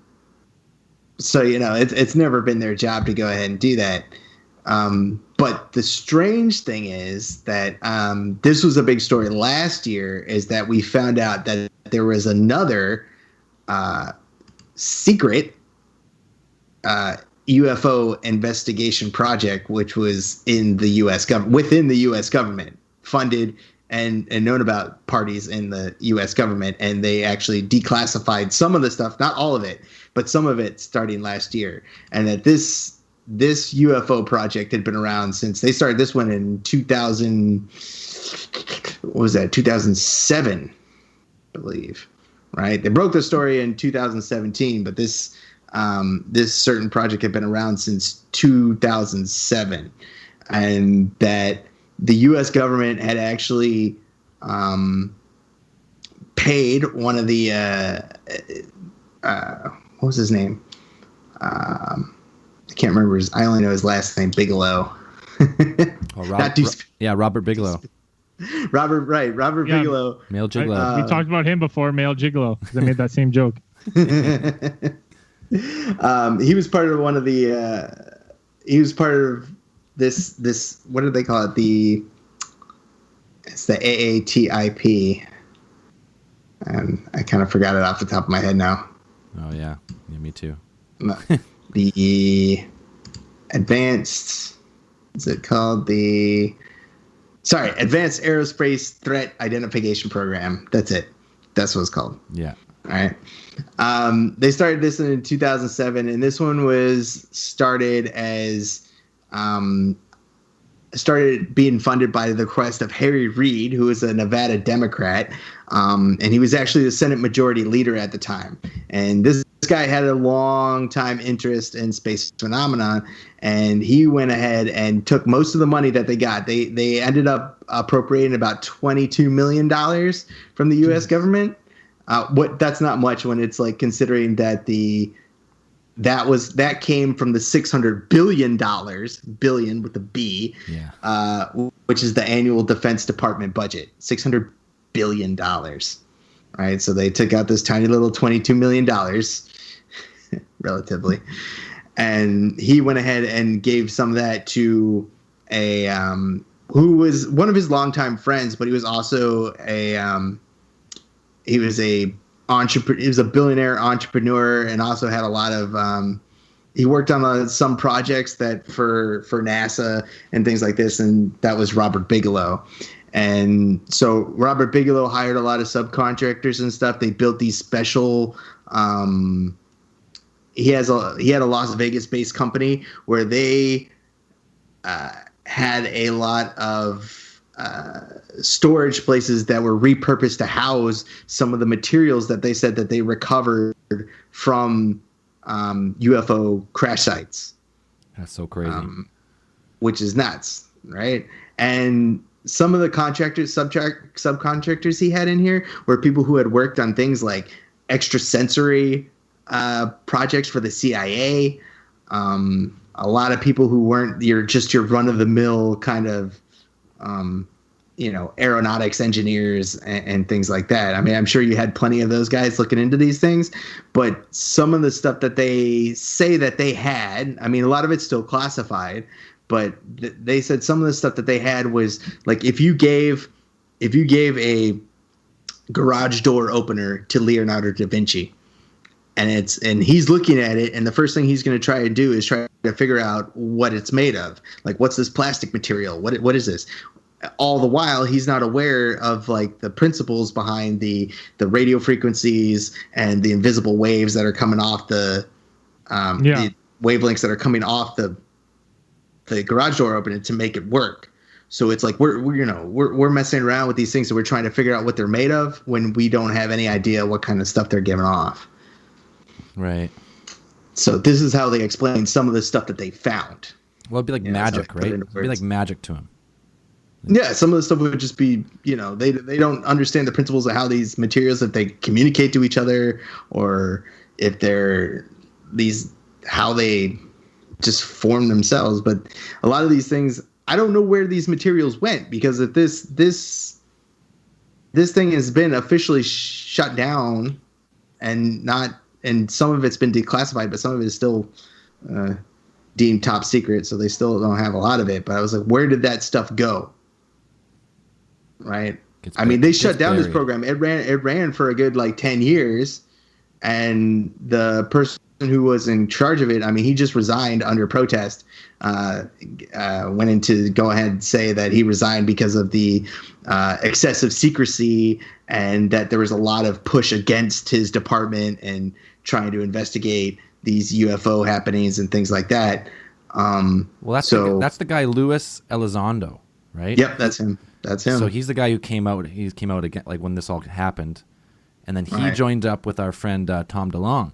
it's never been their job to go ahead and do that. But the strange thing is that this was a big story last year, is that we found out that there was another secret UFO investigation project, which was in the U.S. government, within the U.S. government, funded and known about parties in the U.S. government. And they actually declassified some of the stuff, not all of it, but some of it starting last year. And that this UFO project had been around since they started this one in 2007, I believe, right? They broke the story in 2017, but this certain project had been around since 2007, and that the U.S. government had actually paid one of the what was his name? I can't remember I only know his last name, Bigelow. Robert Bigelow. Robert Bigelow. Male Gigolo. We talked about him before, Male Gigolo, because I made that same joke. He was part of one of the he was part of this. What do they call it? It's the AATIP. And I kind of forgot it off the top of my head now. Oh yeah, me too. The advanced. Is it called the? Sorry, Advanced Aerospace Threat Identification Program. That's it. That's what it's called. Yeah. All right. They started this in 2007, and this one was started being funded by the request of Harry Reid, who was a Nevada Democrat, and he was actually the Senate Majority Leader at the time. And this guy had a long time interest in space phenomenon, and he went ahead and took most of the money that they got. They ended up appropriating about $22 million from the U.S. government. That's not much when it's like considering that that came from the $600 billion with a B, which is the annual Defense Department budget, $600 billion. Right. So they took out this tiny little $22 million relatively. And he went ahead and gave some of that to a who was one of his longtime friends, but he was also he was a billionaire entrepreneur, and also had a lot of he worked on some projects that for NASA and things like this, and that was Robert Bigelow. And so Robert Bigelow hired a lot of subcontractors and stuff. They built these special he had a Las Vegas based company where they had a lot of storage places that were repurposed to house some of the materials that they said that they recovered from UFO crash sites. That's so crazy. Which is nuts, right? And some of the subcontractors he had in here were people who had worked on things like extrasensory projects for the CIA. A lot of people who weren't your run-of-the-mill kind of aeronautics engineers and things like that. I mean, I'm sure you had plenty of those guys looking into these things, but some of the stuff that they say that they had, I mean, a lot of it's still classified, but they said some of the stuff that they had was like, if you gave a garage door opener to Leonardo da Vinci, and he's looking at it, and the first thing he's going to try to do is try to figure out what it's made of. Like, what's this plastic material? What is this? All the while, he's not aware of like the principles behind the radio frequencies and the invisible waves that are coming off the wavelengths that are coming off the garage door opener to make it work. So it's like we're messing around with these things, and we're trying to figure out what they're made of when we don't have any idea what kind of stuff they're giving off. Right. So this is how they explain some of the stuff that they found. Well, it'd be like magic, right? It'd be like magic to him. Yeah, some of the stuff would just be, they don't understand the principles of how these materials, if they communicate to each other, or if they're how they just form themselves. But a lot of these things, I don't know where these materials went, because if this thing has been officially shut down and some of it's been declassified, but some of it is still deemed top secret, so they still don't have a lot of it. But I was like, where did that stuff go? Right. I mean, they shut down this program. It ran for a good 10 years, and the person who was in charge of it, I mean, he just resigned under protest. Went in to go ahead and say that he resigned because of the excessive secrecy, and that there was a lot of push against his department and trying to investigate these UFO happenings and things like that. Well, that's the guy Luis Elizondo, right? Yep, that's him. That's him. So he's the guy who came out. He came out again, like when this all happened, and then he joined up with our friend Tom DeLonge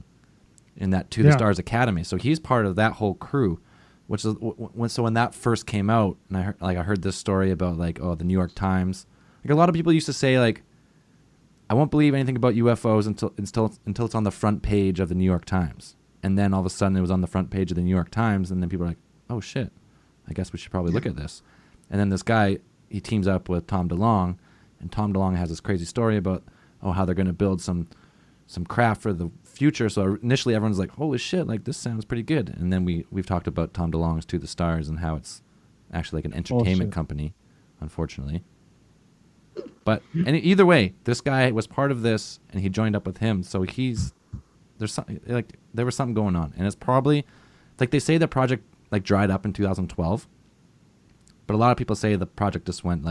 in that To the Stars Academy. So he's part of that whole crew. Which is when that first came out, and I heard this story about the New York Times. Like, a lot of people used to say, like, I won't believe anything about UFOs until it's on the front page of the New York Times. And then all of a sudden it was on the front page of the New York Times, and then people are like, oh shit, I guess we should probably look at this. And then this guy, he teams up with Tom DeLonge, and Tom DeLonge has this crazy story about how they're going to build some some craft for the future. So initially everyone's like, holy shit, like this sounds pretty good. And then we've talked about Tom DeLonge's To the Stars and how it's actually like an entertainment company, unfortunately. But either way, this guy was part of this and he joined up with him. So there's something like there was something going on. And it's probably like they say the project like dried up in 2012. But a lot of people say the project just went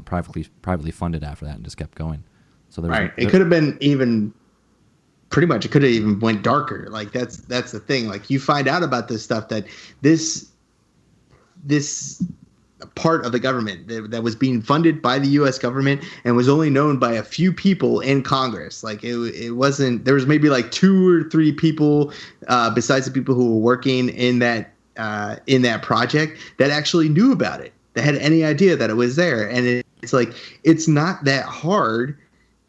privately funded after that and just kept going. So it could have been even pretty much. It could have even went darker. Like that's the thing. Like you find out about this stuff that this part of the government that was being funded by the U.S. government and was only known by a few people in Congress. Like it wasn't. There was maybe like 2 or 3 people besides the people who were working in that project that actually knew about it, that had any idea that it was there. And it's like it's not that hard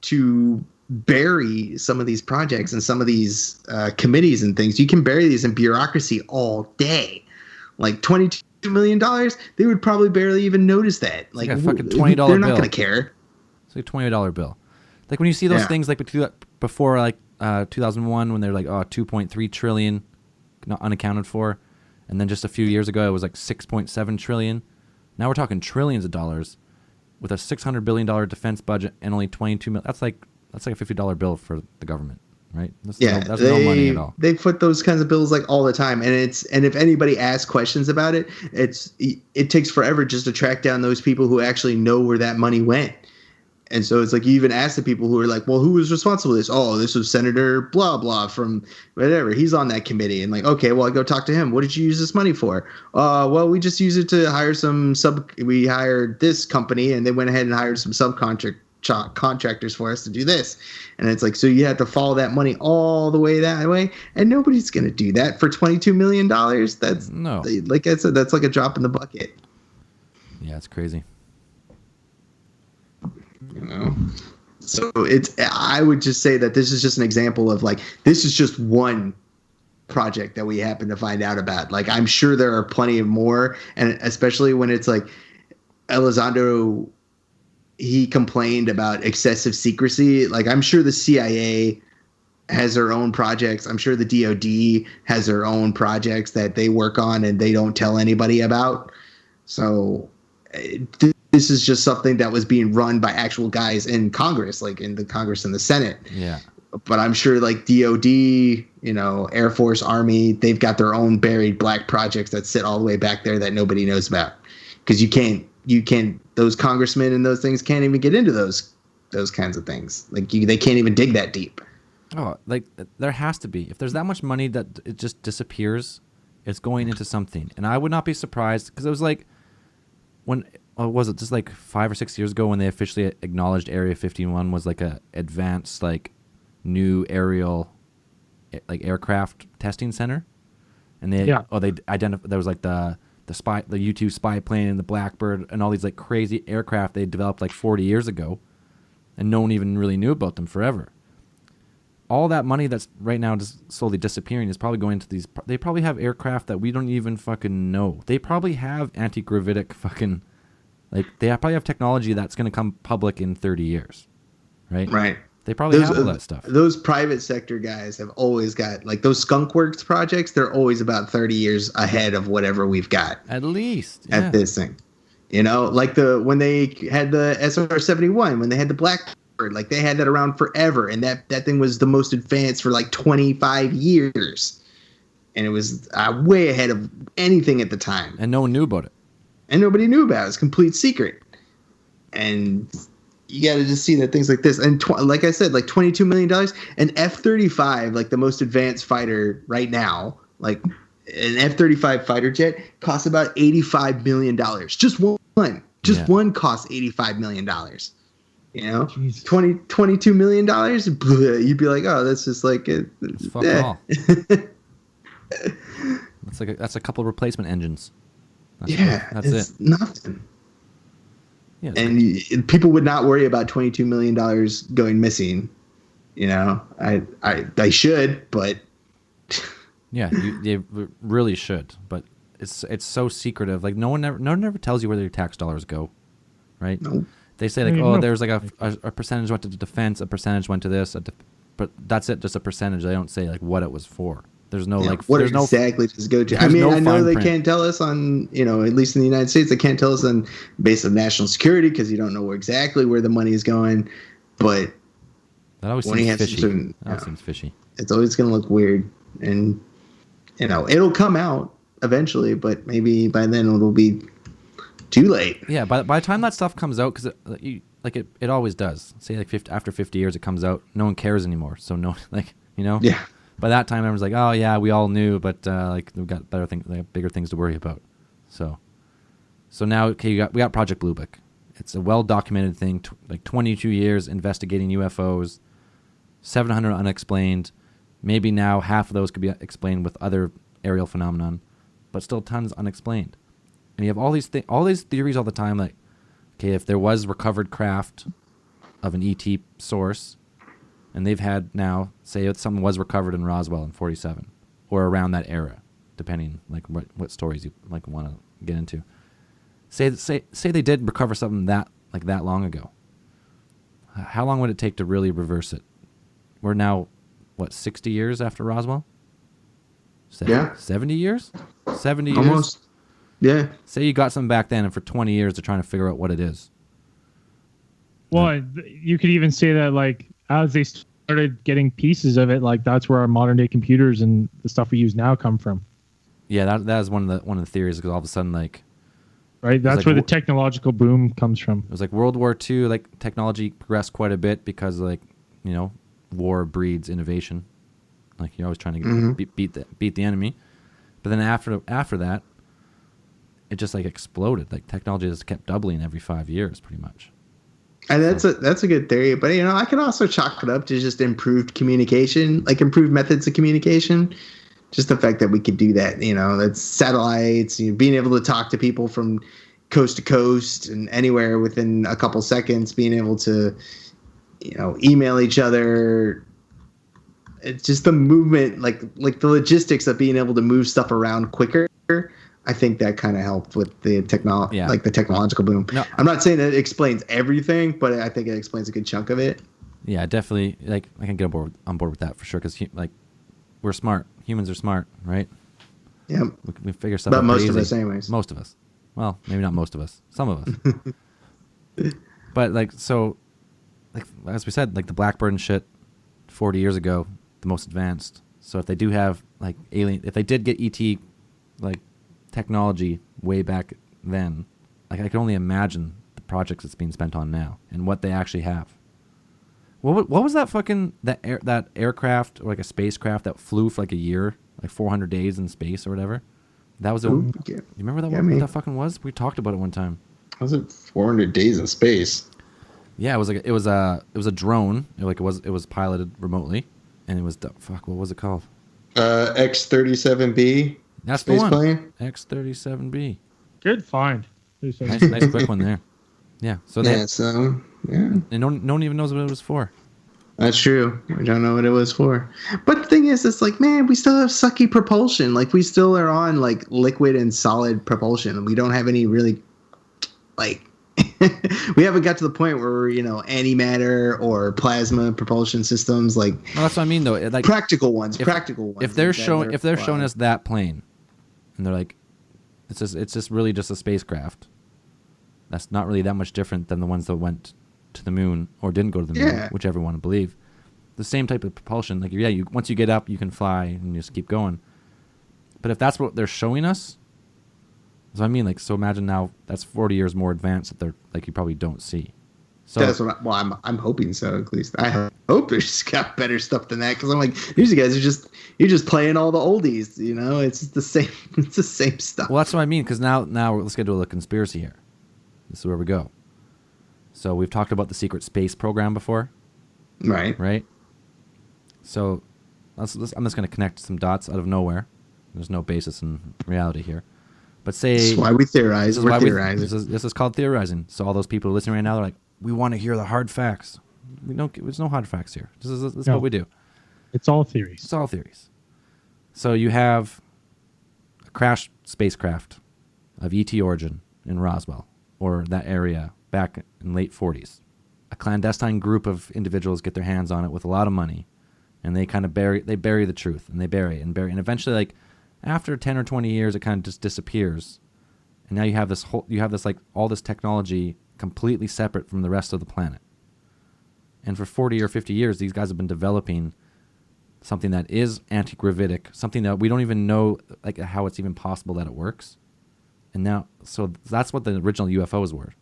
to bury some of these projects and some of these committees and things. You can bury these in bureaucracy all day. Like $22 million, they would probably barely even notice that. Like a fucking $20 bill. They're not going to care. It's like a $20 bill. Like when you see those things like before like 2001 when they're like 2.3 trillion not unaccounted for, and then just a few years ago it was like 6.7 trillion. Now we're talking trillions of dollars with a $600 billion defense budget and only 22 million. That's like a $50 bill for the government. Right? That's no money at all. They put those kinds of bills like all the time, and if anybody asks questions about it, it takes forever just to track down those people who actually know where that money went. And so it's like you even ask the people who are like, well, who was responsible for this? Oh, this was Senator blah blah from whatever. He's on that committee, and like, okay, well, I go talk to him. What did you use this money for? Well, we just used it to hire we hired this company, and they went ahead and hired some contractors for us to do this. And it's like, so you have to follow that money all the way that way, and nobody's going to do that for $22 million. That's no, like I said, that's like a drop in the bucket. Yeah, it's crazy. You know, so I would just say that this is just an example of like, this is just one project that we happen to find out about. Like, I'm sure there are plenty of more, and especially when it's like Elizondo, he complained about excessive secrecy. Like, I'm sure the CIA has their own projects. I'm sure the DOD has their own projects that they work on and they don't tell anybody about. So this is just something that was being run by actual guys in Congress, like in the Congress and the Senate. Yeah. But I'm sure like DOD, Air Force, Army, they've got their own buried black projects that sit all the way back there that nobody knows about. Because you can't, those congressmen and those things can't even get into those kinds of things. Like they can't even dig that deep. Oh, like there has to be. If there's that much money that it just disappears, it's going into something. And I would not be surprised, because it was like was it just like 5 or 6 years ago when they officially acknowledged Area 51 was like a advanced like new aerial like aircraft testing center, and they identified there was like the U-2 spy plane and the Blackbird and all these like crazy aircraft they developed like 40 years ago, and no one even really knew about them forever. All that money that's right now just slowly disappearing is probably going to these. They probably have aircraft that we don't even fucking know. They probably have anti-gravitic fucking, like they probably have technology that's going to come public in 30 years, right? Right. They probably have all that stuff. Those private sector guys have always got, like those Skunk Works projects, they're always about 30 years ahead of whatever we've got. At least. At this thing. Like when they had the SR-71, when they had the Blackbird, like they had that around forever. And that thing was the most advanced for like 25 years. And it was way ahead of anything at the time. And no one knew about it. And nobody knew about it. It was a complete secret. And you got to just see that things like this. And like I said, like $22 million, an F-35, like the most advanced fighter right now, like an F-35 fighter jet costs about $85 million. Just one. One costs $85 million. $22 million, you'd be like, oh, that's just like it. Fuck all. That's a couple of replacement engines. That's it's it. Nothing. Yeah, and people would not worry about $22 million going missing. I should, but yeah, they really should. But it's so secretive. Like no one ever tells you where your tax dollars go, right? No. They say like, there's like a percentage went to defense, a percentage went to this, but that's it, just a percentage. They don't say like what it was for. There's no what there's exactly does it go to? I there's mean, no I know fine they print. can't tell us on, at least in the United States, they can't tell us on base of national security because you don't know exactly where the money is going. But That always when he seems has fishy. certain- That always seems fishy. it's always going to look weird, and it'll come out eventually, but maybe by then it'll be too late. Yeah, by the time that stuff comes out, because it always does. Say like after 50 years, it comes out. No one cares anymore. So no, Yeah. By that time, everyone's like, oh yeah, we all knew, but we've got bigger things to worry about. So now, okay, we got Project Blue Book. It's a well documented thing. 22 years investigating UFOs, 700 unexplained. Maybe now half of those could be explained with other aerial phenomenon, but still tons unexplained. And you have all these theories all the time, like, okay, if there was recovered craft of an ET source, and they've had now, say something was recovered in Roswell in 47, or around that era, depending like what stories you like want to get into. Say they did recover something that long ago. How long would it take to really reverse it? We're now, 60 years after Roswell? Yeah. 70 years? 70 years? Almost. Yeah. Say you got something back then, and for 20 years they're trying to figure out what it is. Well, you could even say that, like, as they started getting pieces of it, like, that's where our modern day computers and the stuff we use now come from. Yeah, that is one of the theories, because all of a sudden, like, right, that's like where the technological boom comes from. it was like World War II, like technology progressed quite a bit because, like, war breeds innovation. Like, you're always trying to beat the enemy. But then after that, it just like exploded. Like, technology just kept doubling every 5 years, pretty much. And that's a good theory, but I can also chalk it up to just improved communication, like improved methods of communication. Just the fact that we could do that, that's satellites, being able to talk to people from coast to coast and anywhere within a couple seconds, being able to, email each other. It's just the movement, like the logistics of being able to move stuff around quicker. I think that kind of helped with the like the technological boom. No. I'm not saying that it explains everything, but I think it explains a good chunk of it. Yeah, definitely. Like, I can get on board with that for sure, because we're smart. Humans are smart, right? Yeah. We figure stuff out. But most pretty of easy. us, anyways. Most of us. Well, maybe not most of us. Some of us. But as we said, like the Blackbird and shit, 40 years ago, the most advanced. So if they do have like if they did get ET like technology way back then, like, I can only imagine the projects it's being spent on now and what they actually have. What was that fucking that aircraft, or like a spacecraft that flew for like a year, like 400 days in space or whatever? That was Ooh, you remember that yeah, one? me. What that fucking was? We talked about it one time. Was it 400 days in space? Yeah, it was a drone. It was piloted remotely, and it was what was it called? X-37B. That's space the one. plane. X-37B. Good find. Nice quick one there. Yeah. So Yeah, and no one even knows what it was for. that's true. We don't know what it was for. But the thing is, it's like, man, we still have sucky propulsion. Like, we still are on like liquid and solid propulsion, and we don't have any really like. We haven't got to the point where we're, antimatter or plasma propulsion systems, like Well, that's what I mean, though. Like, practical ones. if they're showing us that plane, and they're like, it's just really just a spacecraft. That's not really that much different than the ones that went to the moon or didn't go to the moon, Yeah. whichever one to believe. The same type of propulsion. Like, once you get up, you can fly and you just keep going. But if that's what they're showing us, so I mean, like, so imagine now that's 40 years more advanced that they're like you probably don't see. So that's what I'm hoping so. At least I hope there's got better stuff than that, because I'm like, these guys you're just playing all the oldies. It's the same. It's the same stuff. well, that's what I mean. Because now let's get to the conspiracy here. This is where we go. So we've talked about the secret space program before, Right. right? So I'm just going to connect some dots out of nowhere. There's no basis in reality here. But say That's why we theorize. We're theorizing. This is called theorizing. So all those people listening right now, they're like, we want to hear the hard facts. There's no hard facts here. This is what we do. It's all theories. It's all theories. So you have a crashed spacecraft of ET origin in Roswell, or that area back in late 40s. A clandestine group of individuals get their hands on it with a lot of money, and they kind of bury the truth, and they bury it and bury it. And eventually, like after 10 or 20 years, it kind of just disappears. And now you have this like all this technology completely separate from the rest of the planet. And for 40 or 50 years, these guys have been developing something that is anti-gravitic, something that we don't even know like how it's even possible that it works. And now, so that's what the original UFOs were.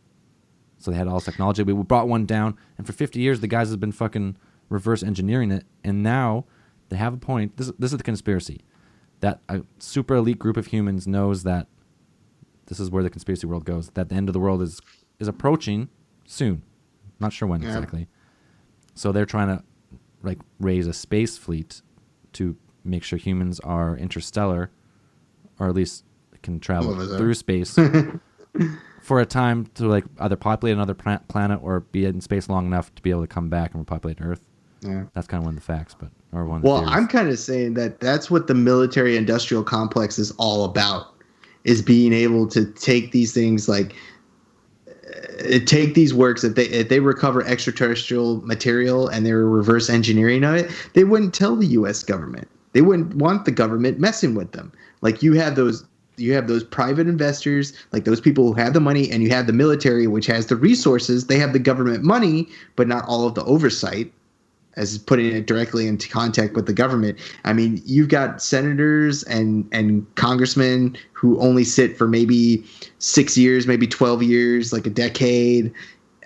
So they had all this technology. We brought one down, and for 50 years, the guys have been fucking reverse engineering it. And now they have a point. This is the conspiracy, that a super elite group of humans knows that this is where the conspiracy world goes, that the end of the world is approaching soon. Not sure when exactly. So they're trying to like raise a space fleet to make sure humans are interstellar, or at least can travel through space for a time to like either populate another planet or be in space long enough to be able to come back and repopulate Earth. Yeah. That's kind of one of the facts, well, I'm kind of saying that that's what the military industrial complex is all about, is being able to take these things like take these works if they recover extraterrestrial material and they're reverse engineering of it, they wouldn't tell the U.S. government. They wouldn't want the government messing with them. Like you have those private investors, like those people who have the money, and you have the military, which has the resources. They have the government money, but not all of the oversight, as putting it directly into contact with the government. I mean, you've got senators and congressmen who only sit for maybe 6 years, maybe 12 years, like a decade.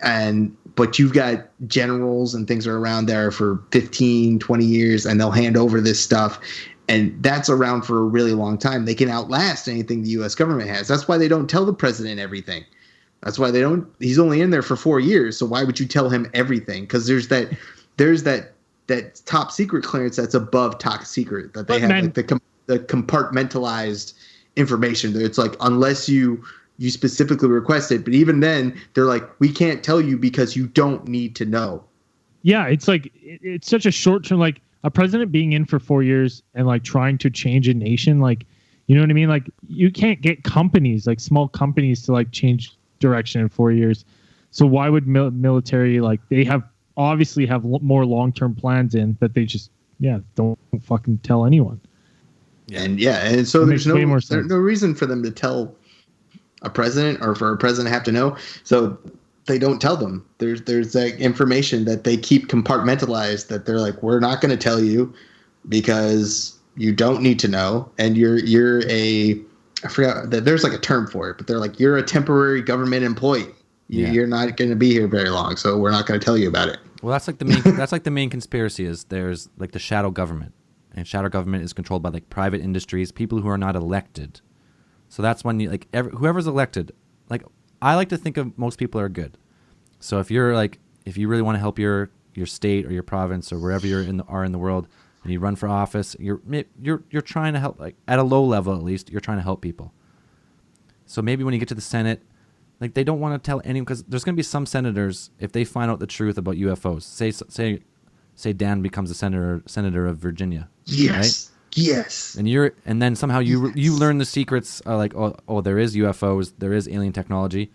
But you've got generals and things are around there for 15, 20 years, and they'll hand over this stuff. And that's around for a really long time. They can outlast anything the U.S. government has. That's why they don't tell the president everything. That's why he's only in there for 4 years. So why would you tell him everything? Because there's that top secret clearance that's above top secret, that they have like the compartmentalized information. It's like, unless you specifically request it, but even then they're like, we can't tell you because you don't need to know. Yeah, it's like it's such a short term, like a president being in for 4 years and like trying to change a nation, like, you know what I mean? Like you can't get companies, like small companies, to like change direction in 4 years. So why would military, like they obviously have more long-term plans in that they just don't fucking tell anyone. And so there's no reason for them to tell a president, or for a president to have to know. So they don't tell them. There's that information that they keep compartmentalized, that they're like, we're not going to tell you because you don't need to know, and I forgot that there's like a term for it, but they're like, you're a temporary government employee. You're not going to be here very long, so we're not going to tell you about it. Well, that's like the main conspiracy is there's like the shadow government, and shadow government is controlled by like private industries, people who are not elected. So that's when you like whoever's elected. Like I like to think of most people are good. So if you really want to help your state or your province or wherever you're in the world, and you run for office, you're trying to help, like at a low level at least, you're trying to help people. So maybe when you get to the Senate, like they don't want to tell anyone, because there's going to be some senators, if they find out the truth about UFOs, say Dan becomes a senator of Virginia. Yes. Right? Yes. And then somehow you learn the secrets, like oh there is UFOs, there is alien technology.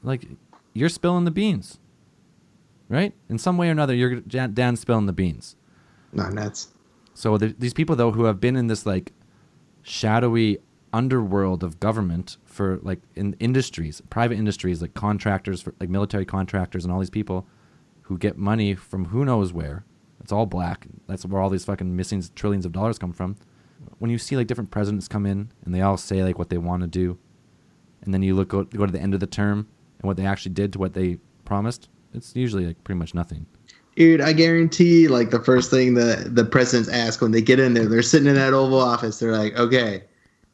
Like you're spilling the beans. Right? In some way or another, Dan's spilling the beans. Not nuts. So these people though who have been in this like shadowy underworld of government for like in industries, private industries, like contractors, for like military contractors, and all these people who get money from who knows where. It's all black. That's where all these fucking missing trillions of dollars come from. When you see like different presidents come in and they all say like what they want to do, and then you go to the end of the term and what they actually did to what they promised, it's usually like pretty much nothing. Dude, I guarantee like the first thing the presidents ask when they get in there, they're sitting in that Oval Office, they're like, okay,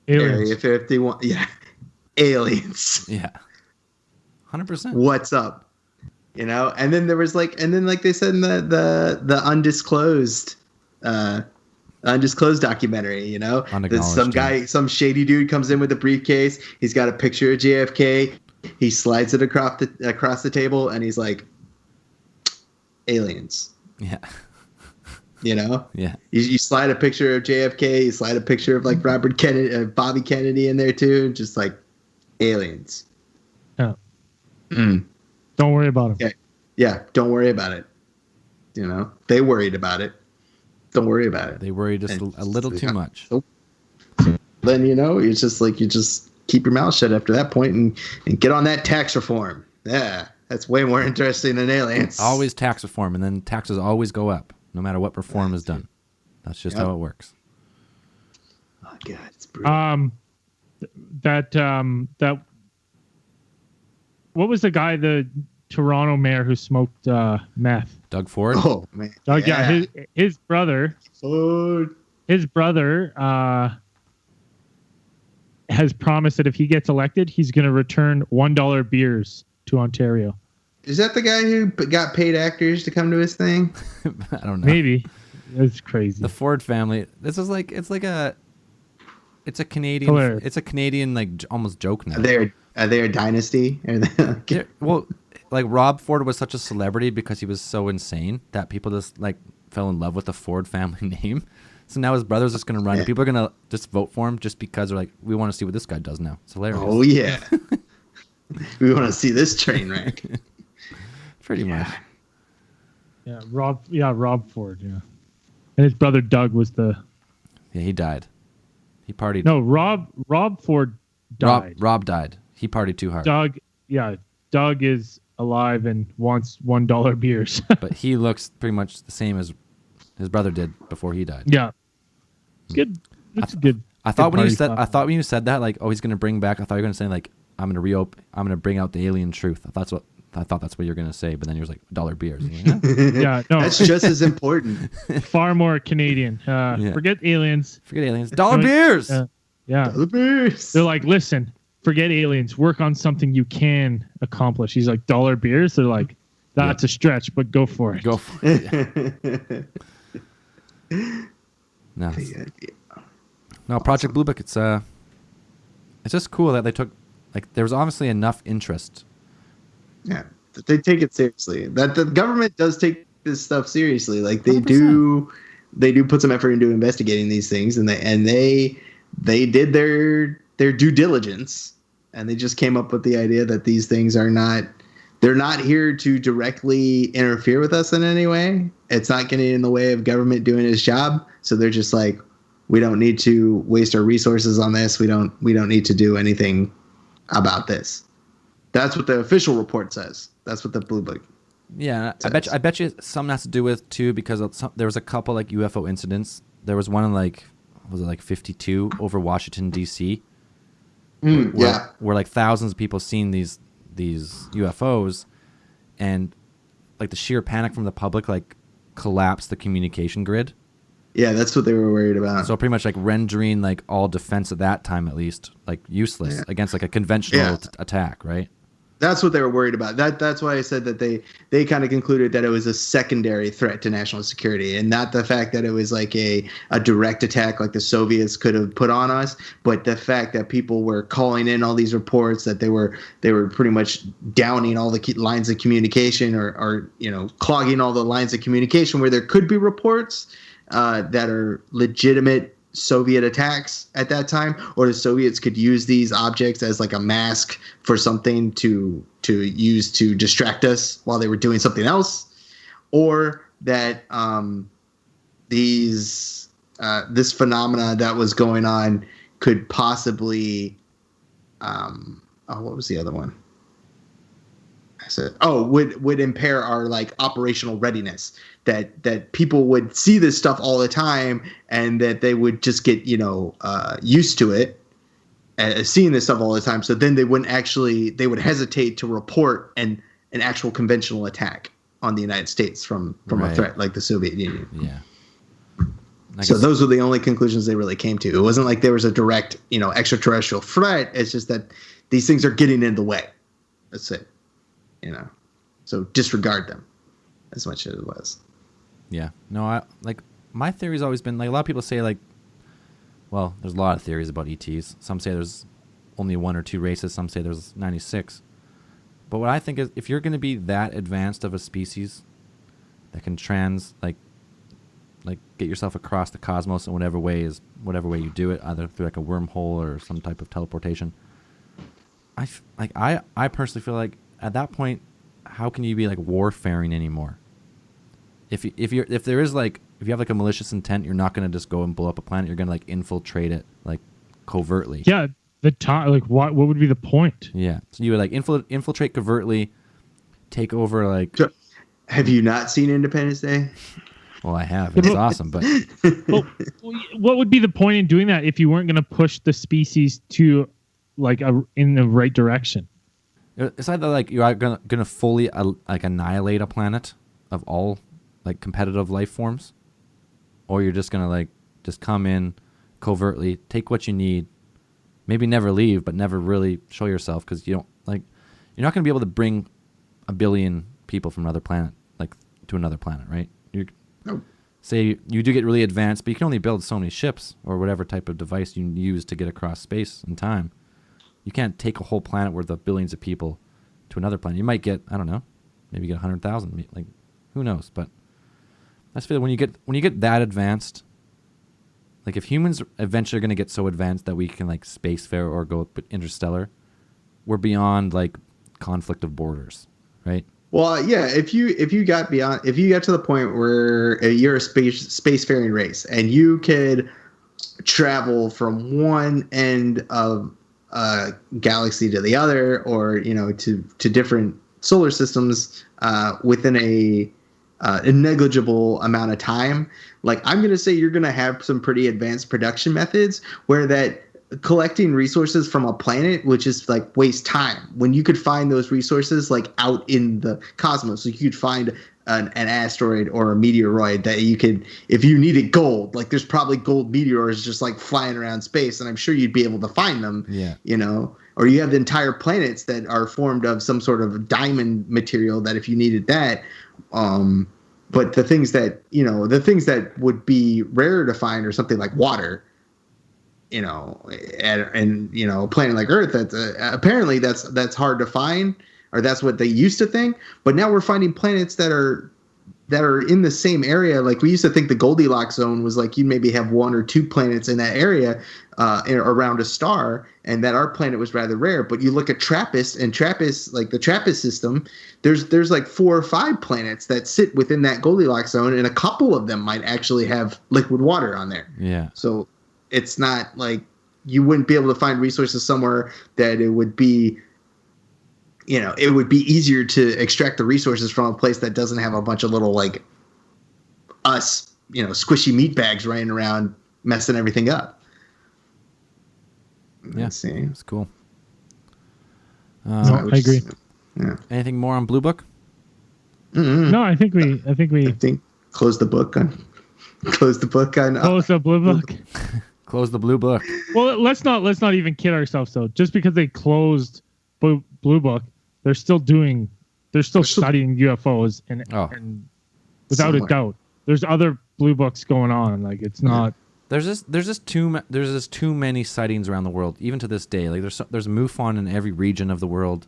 aliens. Area 51, aliens. Yeah, 100%. What's up? You know, and then there was like they said in the undisclosed documentary, you know, some shady dude comes in with a briefcase. He's got a picture of JFK. He slides it across the table, and he's like, aliens. Yeah. You know? Yeah. You slide a picture of JFK. You slide a picture of like Robert Kennedy, Bobby Kennedy in there too. Just like aliens. Yeah. Don't worry about them. Okay. Yeah. Don't worry about it. You know, they worried about it. don't worry about it. They worry just And a little too much. So then it's just like you just keep your mouth shut after that point and get on that tax reform. Yeah, that's way more interesting than aliens. Always tax reform, and then taxes always go up, no matter what reform is done. That's just how it works. Oh God, it's brutal. That what was the guy, the Toronto mayor who smoked meth? Doug Ford. Oh man, Doug, his brother. Ford. His brother has promised that if he gets elected, he's going to return $1 beers to Ontario. Is that the guy who got paid actors to come to his thing? I don't know. Maybe. It's crazy. The Ford family. This is like it's a Canadian. Hilarious. It's a Canadian almost joke now. Are they a dynasty? Well, like Rob Ford was such a celebrity because he was so insane that people just like fell in love with the Ford family name. So now his brother's just going to run. And people are going to just vote for him just because they're like, we want to see what this guy does now. It's hilarious. Oh yeah, we want to see this train wreck. Pretty much. Rob Ford. Yeah, and his brother Doug was the. Yeah, he died. He partied. No, Rob Ford died. Rob died. He partied too hard. Doug is alive and wants $1 beers. But he looks pretty much the same as his brother did before he died. Yeah, it's good. It's good. I thought when you said that, like, oh, he's gonna bring back. I thought you were gonna say like, I'm gonna bring out the alien truth. I thought that's what you're gonna say, but then you're like $1 beers. Like, Yeah, no, That's just as important. far more Canadian. Forget aliens. Forget aliens. $1 beers. Yeah, The beers. they're like, listen, forget aliens. Work on something you can accomplish. He's like, $1 beers. They're like, that's a stretch, but go for it. Go for it. No, Project Blue Book. It's just cool that they took, like, there was obviously enough interest. Yeah, they take it seriously. That the government does take this stuff seriously. Like they 100%. They do put some effort into investigating these things, and they did their due diligence, and they just came up with the idea that these things are not. They're not here to directly interfere with us in any way. It's not getting in the way of government doing its job. So they're just like, we don't need to waste our resources on this. We don't need to do anything about this. That's what the official report says. That's what the Blue Book. Yeah, says. I bet you something has to do with too, because there was a couple like UFO incidents. There was one in was it 52 over Washington D.C. Where like thousands of people seen these UFOs, and like the sheer panic from the public like collapsed the communication grid. Yeah, that's what they were worried about. So pretty much like rendering like all defense at that time, at least, like useless against like a conventional attack, right? That's what they were worried about. That's why I said that they kind of concluded that it was a secondary threat to national security, and not the fact that it was like a direct attack like the Soviets could have put on us, but the fact that people were calling in all these reports, that they were pretty much downing all the lines of communication or clogging all the lines of communication where there could be reports that are legitimate Soviet attacks at that time, or the Soviets could use these objects as like a mask for something to use to distract us while they were doing something else, or that this phenomena that was going on could possibly what was the other one? I said, would impair our like operational readiness. That people would see this stuff all the time, and that they would just get used to it, seeing this stuff all the time. So then they would hesitate to report an actual conventional attack on the United States from a threat like the Soviet Union. Yeah. So those were the only conclusions they really came to. It wasn't like there was a direct extraterrestrial threat. It's just that these things are getting in the way. That's it. So disregard them as much as it was. Yeah. No, my theory's always been like, a lot of people say like, well, there's a lot of theories about ETs. Some say there's only 1 or 2 races. Some say there's 96. But what I think is, if you're going to be that advanced of a species that can get yourself across the cosmos in whatever way you do it, either through like a wormhole or some type of teleportation, I personally feel like at that point, how can you be like warfaring anymore? If if you have like a malicious intent, you're not going to just go and blow up a planet. You're going to like infiltrate it like covertly. Yeah, the time, like what would be the point? Yeah. So you would like infiltrate covertly, take over like. Have you not seen Independence Day? Well, I have. It's awesome, but Well, what would be the point in doing that if you weren't going to push the species to like in the right direction? it's either like you are gonna fully like annihilate a planet of all like competitive life forms, or you're just gonna like just come in covertly, take what you need, maybe never leave, but never really show yourself because you don't like you're not gonna be able to bring 1 billion people from another planet like to another planet, right? Say you do get really advanced, but you can only build so many ships or whatever type of device you use to get across space and time. You can't take a whole planet worth of billions of people to another planet. You might get, I don't know, maybe you get 100,000. Like, who knows? But I just feel when you get that advanced, like if humans eventually are going to get so advanced that we can like spacefarer or go interstellar, we're beyond like conflict of borders, right? Well, yeah. If you got to the point where you're a spacefaring race and you could travel from one end of a galaxy to the other, or to different solar systems within a negligible amount of time, like I'm going to say you're going to have some pretty advanced production methods where that collecting resources from a planet would just like waste time when you could find those resources like out in the cosmos. So you could find an asteroid or a meteoroid that you could, if you needed gold, like there's probably gold meteors just like flying around space, and I'm sure you'd be able to find them. Yeah. Or you have the entire planets that are formed of some sort of diamond material that if you needed that, but the things that would be rarer to find are something like water, and a planet like Earth, that's apparently that's hard to find, or that's what they used to think. But now we're finding planets that are in the same area. Like we used to think the Goldilocks zone was like you maybe have 1 or 2 planets in that area around a star, and that our planet was rather rare. But you look at TRAPPIST, and TRAPPIST, like the TRAPPIST system, there's like 4 or 5 planets that sit within that Goldilocks zone, and a couple of them might actually have liquid water on there. Yeah. So it's not like you wouldn't be able to find resources somewhere that it would be, it would be easier to extract the resources from a place that doesn't have a bunch of little like us, squishy meat bags running around messing everything up. Yeah, let's see. It's cool. No, I agree. Yeah. Anything more on Blue Book? Mm-hmm. No, I think we close the book on. Close the book on. Close the Blue Book. Close the Blue Book. Well, let's not even kid ourselves though. Just because they closed Blue Book, they're still studying UFOs, and without a doubt, there's other Blue Books going on. Like it's not. There's just too many sightings around the world, even to this day. Like there's MUFON in every region of the world.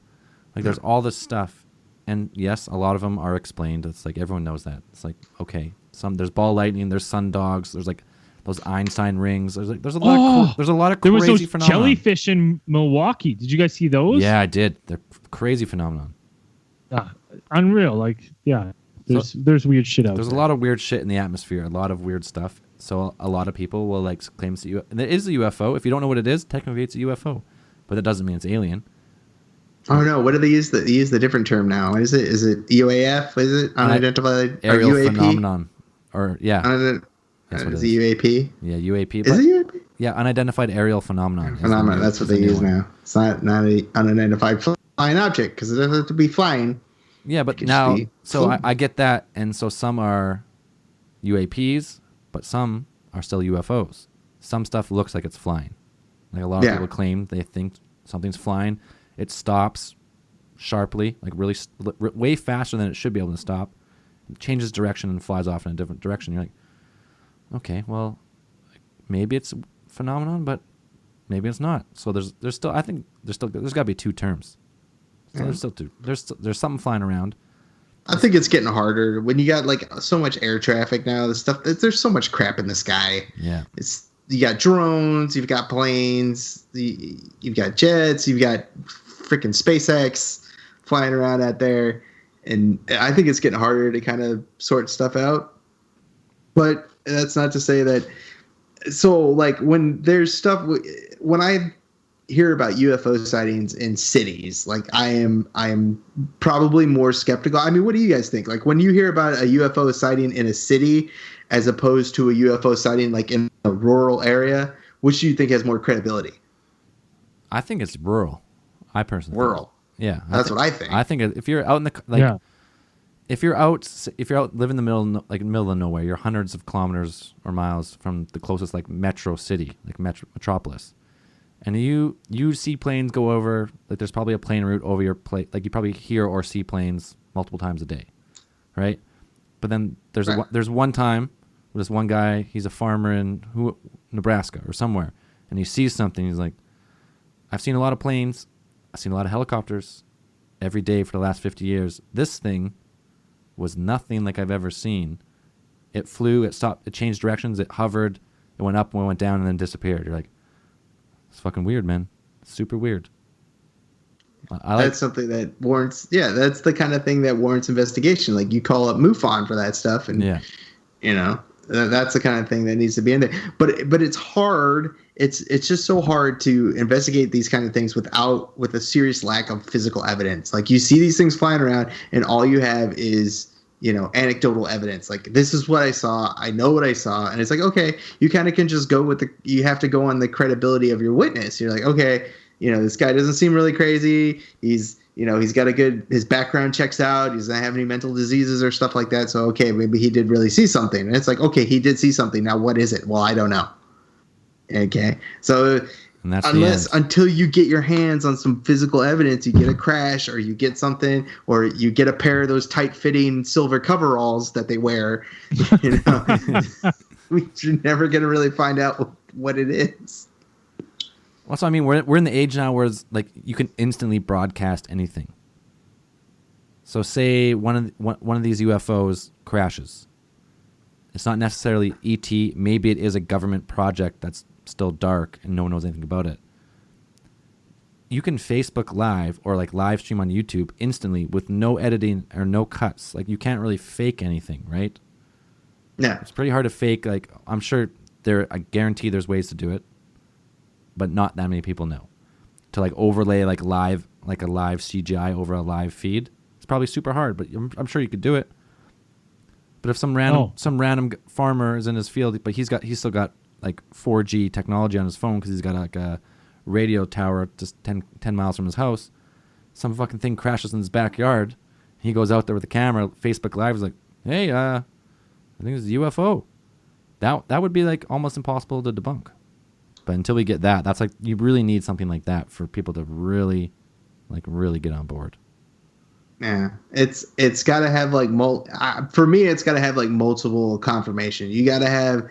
Like there's all this stuff, and yes, a lot of them are explained. It's like everyone knows that. It's like okay, there's ball lightning, there's sun dogs, there's like those Einstein rings. There's a lot of there crazy was those phenomena. Jellyfish in Milwaukee. Did you guys see those? Yeah, I did. They're crazy phenomenon. Unreal. Like yeah, there's weird shit out. There's a lot of weird shit in the atmosphere. A lot of weird stuff. So a lot of people will like claim it's and it is a UFO. If you don't know what it is, technically it's a UFO, but that doesn't mean it's alien. Oh no! What do they use? They use the different term now. Is it UAF? Is it unidentified aerial UAP? phenomenon? Or yeah, is it UAP? Yeah, UAP. Is it UAP? Yeah, unidentified aerial phenomenon. Phenomenon. That's what they use now. It's not an unidentified flying object because it doesn't have to be flying. Yeah, but now, so I get that, and so some are UAPs, but some are still UFOs. Some stuff looks like it's flying. Like a lot of people claim they think something's flying. It stops sharply, like really way faster than it should be able to stop. It changes direction and flies off in a different direction. You're like, okay, well, maybe it's a phenomenon, but maybe it's not. So there's still, I think there's got to be 2 terms. So there's still 2. There's something flying around. I think it's getting harder when you got like so much air traffic now. There's so much crap in the sky. Yeah, you got drones, you've got planes, you've got jets, you've got freaking SpaceX flying around out there, and I think it's getting harder to kind of sort stuff out. But that's not to say that. So, like, when there's stuff, when I hear about UFO sightings in cities, like, I am probably more skeptical. I mean, what do you guys think? Like, when you hear about a UFO sighting in a city as opposed to a UFO sighting like in a rural area, which do you think has more credibility? I think it's rural. I personally Rural. Yeah, That's what I think. I think if you're out in the if you're out live in the middle of nowhere, you're hundreds of kilometers or miles from the closest like metro city, like metropolis, and you see planes go over. Like there's probably a plane route over your place. Like you probably hear or see planes multiple times a day, right? But then there's one time where this one guy, he's a farmer in Nebraska or somewhere, and he sees something. He's like, I've seen a lot of planes. I've seen a lot of helicopters every day for the last 50 years. This thing was nothing like I've ever seen. It flew, it stopped, it changed directions, it hovered, it went up, went down, and then disappeared. You're like, it's fucking weird, man. It's super weird. That's something that warrants, that's the kind of thing that warrants investigation. Like you call up MUFON for that stuff, and that's the kind of thing that needs to be in there. But it's hard. It's just so hard to investigate these kind of things with a serious lack of physical evidence. Like you see these things flying around, and all you have is anecdotal evidence. Like this is what I saw. I know what I saw, and it's like, okay, you kind of can just go with you have to go on the credibility of your witness. You're like, okay, this guy doesn't seem really crazy. He's got his background checks out. He doesn't have any mental diseases or stuff like that. So, okay, maybe he did really see something. And it's like, okay, he did see something. Now, what is it? Well, I don't know. Okay. So until you get your hands on some physical evidence, you get a crash or you get something, or you get a pair of those tight fitting silver coveralls that they wear, you're never going to really find out what it is. Also, I mean, we're in the age now where it's like you can instantly broadcast anything. So, say one of these UFOs crashes. It's not necessarily ET. Maybe it is a government project that's still dark and no one knows anything about it. You can Facebook Live or like live stream on YouTube instantly with no editing or no cuts. Like you can't really fake anything, right? Yeah, it's pretty hard to fake. Like I'm sure I guarantee there's ways to do it, but not that many people know. To like overlay like a live CGI over a live feed, it's probably super hard, but I'm sure you could do it. But if some random farmer is in his field, but he's still got like 4G technology on his phone because he's got like a radio tower just 10 miles from his house, some fucking thing crashes in his backyard. He goes out there with the camera, Facebook Live is like, hey, I think it's a UFO. That would be like almost impossible to debunk. But until we get that's like, you really need something like that for people to really get on board. Yeah, it's got to have like for me, it's got to have like multiple confirmation. You got to have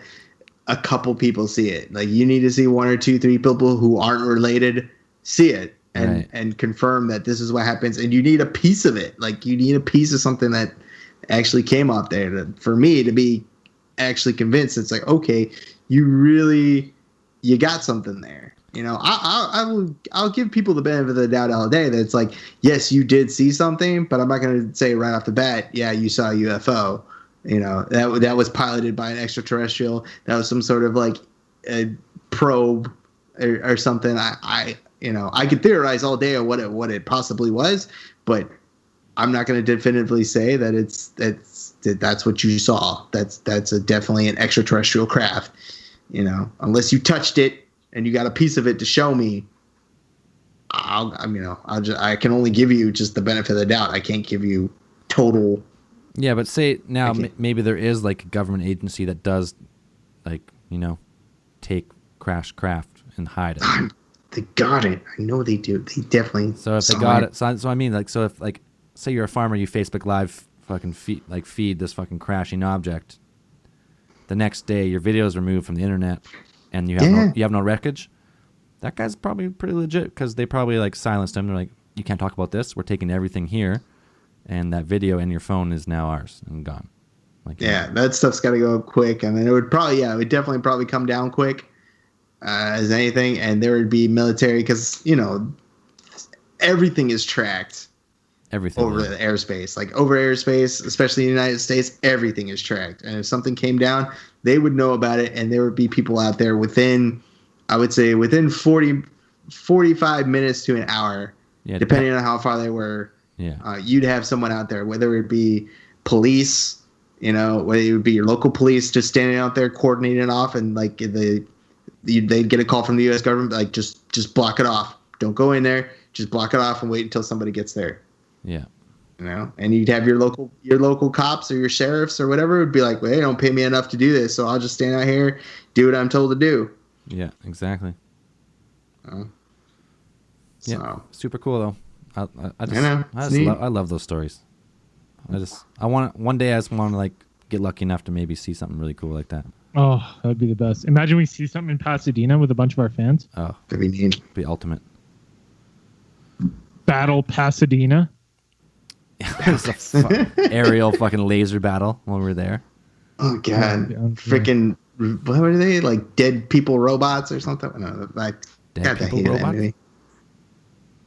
a couple people see it. Like you need to see 1 or 2, 3 people who aren't related see it and confirm that this is what happens. And you need a piece of it. Like you need a piece of something that actually came up there for me to be actually convinced. It's like, okay, you got something there. I'll give people the benefit of the doubt all day that it's like, yes, you did see something, but I'm not going to say right off the bat, yeah, you saw a UFO. That was piloted by an extraterrestrial. That was some sort of like a probe or something. I could theorize all day on what it possibly was, but I'm not going to definitively say that that's what you saw. That's definitely an extraterrestrial craft. Unless you touched it and you got a piece of it to show me, I can only give you just the benefit of the doubt. I can't give you total. Yeah, but say now maybe there is like a government agency that does like, take crash craft and hide it. They got it. I know they do. They definitely. So if they got it, so I mean, like, so if like, say you're a farmer, you Facebook Live fucking feed this fucking crashing object. The next day, your video is removed from the internet, and you have no wreckage. That guy's probably pretty legit because they probably like silenced him. They're like, you can't talk about this. We're taking everything here, and that video in your phone is now ours and gone. Like, that stuff's got to go quick. I mean, it would definitely probably come down quick as anything, and there would be military because everything is tracked. Everything. over the airspace. Like over airspace, especially in the United States, everything is tracked. And if something came down, they would know about it, and there would be people out there within, I would say, within 45 minutes to an hour, depending on how far they were. Yeah. You'd have someone out there, whether it be police, whether it would be your local police just standing out there coordinating it off, and like they'd get a call from the U.S. government, like just block it off. Don't go in there. Just block it off and wait until somebody gets there. Yeah. And you'd have your local cops or your sheriffs or whatever would be like, well, they don't pay me enough to do this, so I'll just stand out here, do what I'm told to do. Yeah, exactly. So. Yeah, super cool though. I love those stories. One day I just want to like get lucky enough to maybe see something really cool like that. Oh, that would be the best. Imagine we see something in Pasadena with a bunch of our fans. Oh, that'd be neat. Be ultimate. Battle Pasadena. It's a aerial fucking laser battle when we were there. Oh god, freaking! What were they like? Dead people robots or something? No, like Dead people robots. That movie.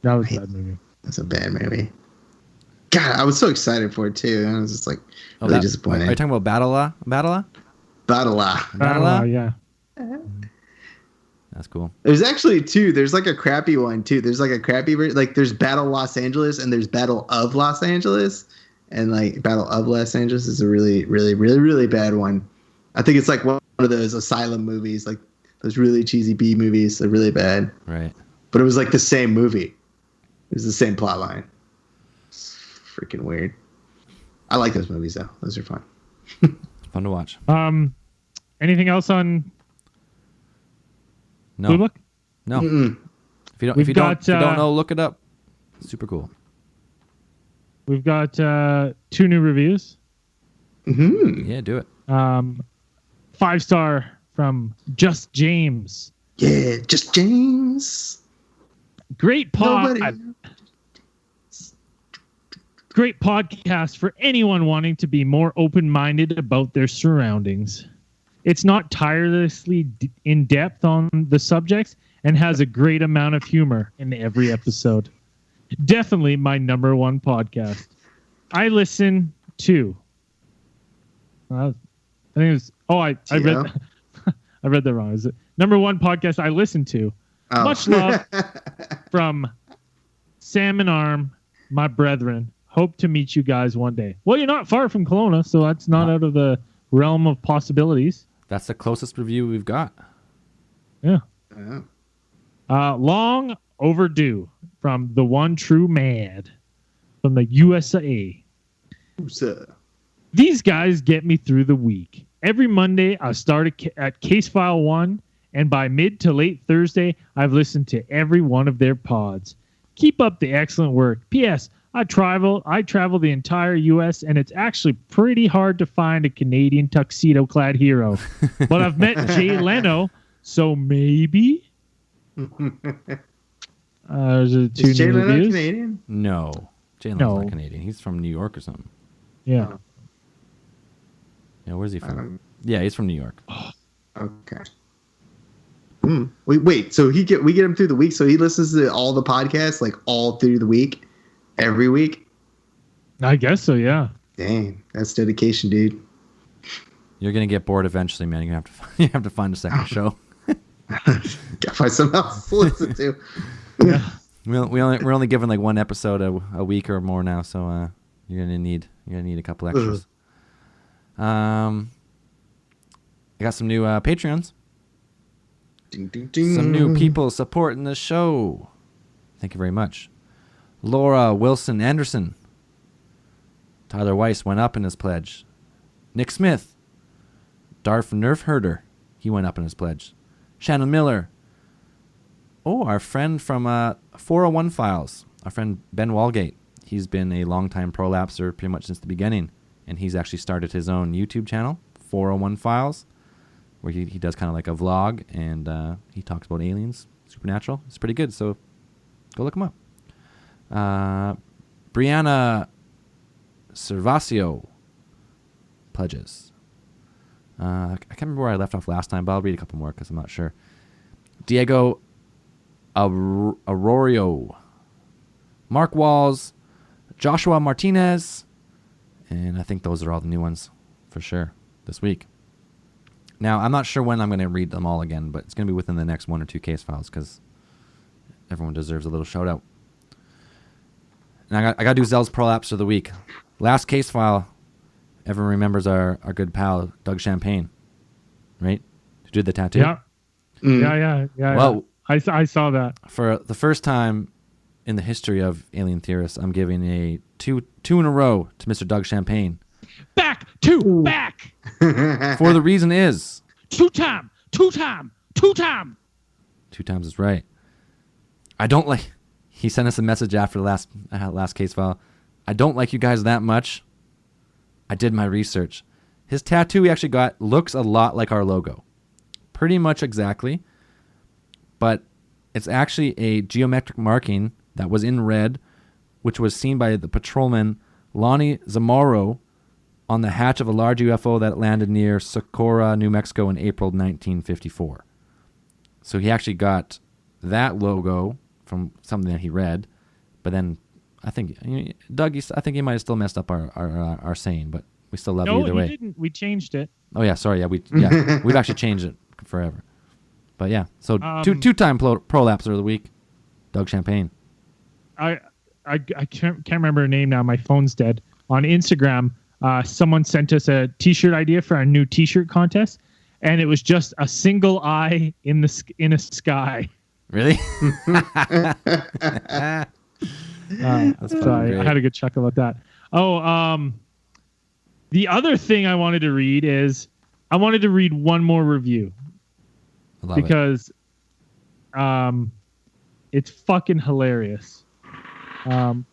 That was a bad movie. That's a bad movie. God, I was so excited for it too. I was just like really disappointed. Are you talking about Battle? Yeah. That's cool. There's actually two. There's like a crappy one too. There's like a crappy like there's Battle Los Angeles and there's Battle of Los Angeles, and like Battle of Los Angeles is a really, really, really, really bad one. I think it's like one of those asylum movies, like those really cheesy B movies. They're really bad. Right. But it was like the same movie. It was the same plot line. It's freaking weird. I like those movies though. Those are fun. Fun to watch. Anything else on No. Blue Book? No. Mm-mm. If you don't know, look it up. Super cool. We've got 2 new reviews. Mm-hmm. Yeah, do it. 5-star from Just James. Yeah, Just James. Great Great podcast for anyone wanting to be more open-minded about their surroundings. It's not tirelessly in depth on the subjects and has a great amount of humor in every episode. Definitely my number one podcast. I listen to. I think it was. Oh, I read. I read that wrong. Is it number one podcast I listen to? Oh. Much love from Sam and Arm, my brethren. Hope to meet you guys one day. Well, you're not far from Kelowna, so that's not out of the realm of possibilities. That's the closest review we've got. Yeah. Long overdue from the one true Mad from the USA. These guys get me through the week. Every Monday, I start at Case File 1, and by mid to late Thursday, I've listened to every one of their pods. Keep up the excellent work. P.S. I travel the entire U.S., and it's actually pretty hard to find a Canadian tuxedo-clad hero. But I've met Jay Leno, so maybe? Is Jay Leno Canadian? No. Jay Leno's not Canadian. He's from New York or something. Yeah. Yeah, where's he from? Yeah, he's from New York. Okay. Wait. So we get him through the week. So he listens to all the podcasts, like all through the week, every week. I guess so. Yeah. Dang, that's dedication, dude. You're gonna get bored eventually, man. You have to find a second show. Gotta find something else to listen to. Yeah. We're only given like one episode a week or more now, so you're gonna need a couple extras. I got some new Patreons. Ding, ding, ding. Some new people supporting the show. Thank you very much. Laura Wilson Anderson. Tyler Weiss went up in his pledge. Nick Smith. Darth Nerf Herder. He went up in his pledge. Shannon Miller. Oh, our friend from 401 Files. Our friend Ben Walgate. He's been a longtime prolapser pretty much since the beginning. And he's actually started his own YouTube channel, 401 Files, where he does kind of like a vlog, and he talks about aliens, supernatural. It's pretty good, so go look him up. Brianna Servasio pledges. I can't remember where I left off last time, but I'll read a couple more because I'm not sure. Diego Arroyo. Mark Walls. Joshua Martinez. And I think those are all the new ones for sure this week. Now, I'm not sure when I'm going to read them all again, but it's going to be within the next 1 or 2 case files because everyone deserves a little shout out. And I got to do Zell's prolapse of the week. Last case file, everyone remembers our good pal, Doug Champagne, right? Who did the tattoo? Yeah. Yeah. Well, I saw that. For the first time in the history of Alien Theorists, I'm giving a two in a row to Mr. Doug Champagne. Back. For the reason is... Two time. Two times is right. I don't like... He sent us a message after the last case file. I don't like you guys that much. I did my research. His tattoo he actually got looks a lot like our logo. Pretty much exactly. But it's actually a geometric marking that was in red, which was seen by the patrolman Lonnie Zamoro on the hatch of a large UFO that landed near Socorro, New Mexico in April 1954. So he actually got that logo from something that he read, but then I think Doug, I think he might have still messed up our saying, but we still love you either way. No, he didn't. We changed it. Oh yeah, sorry, we've actually changed it forever. But yeah, so two-time prolapser of the week, Doug Champagne. I can't remember her name now. My phone's dead. On Instagram, someone sent us a T-shirt idea for our new T-shirt contest, and it was just a single eye in a sky. Really? So I had a good chuckle at that. The other thing I wanted to read is I wanted to read one more review because it's fucking hilarious. Did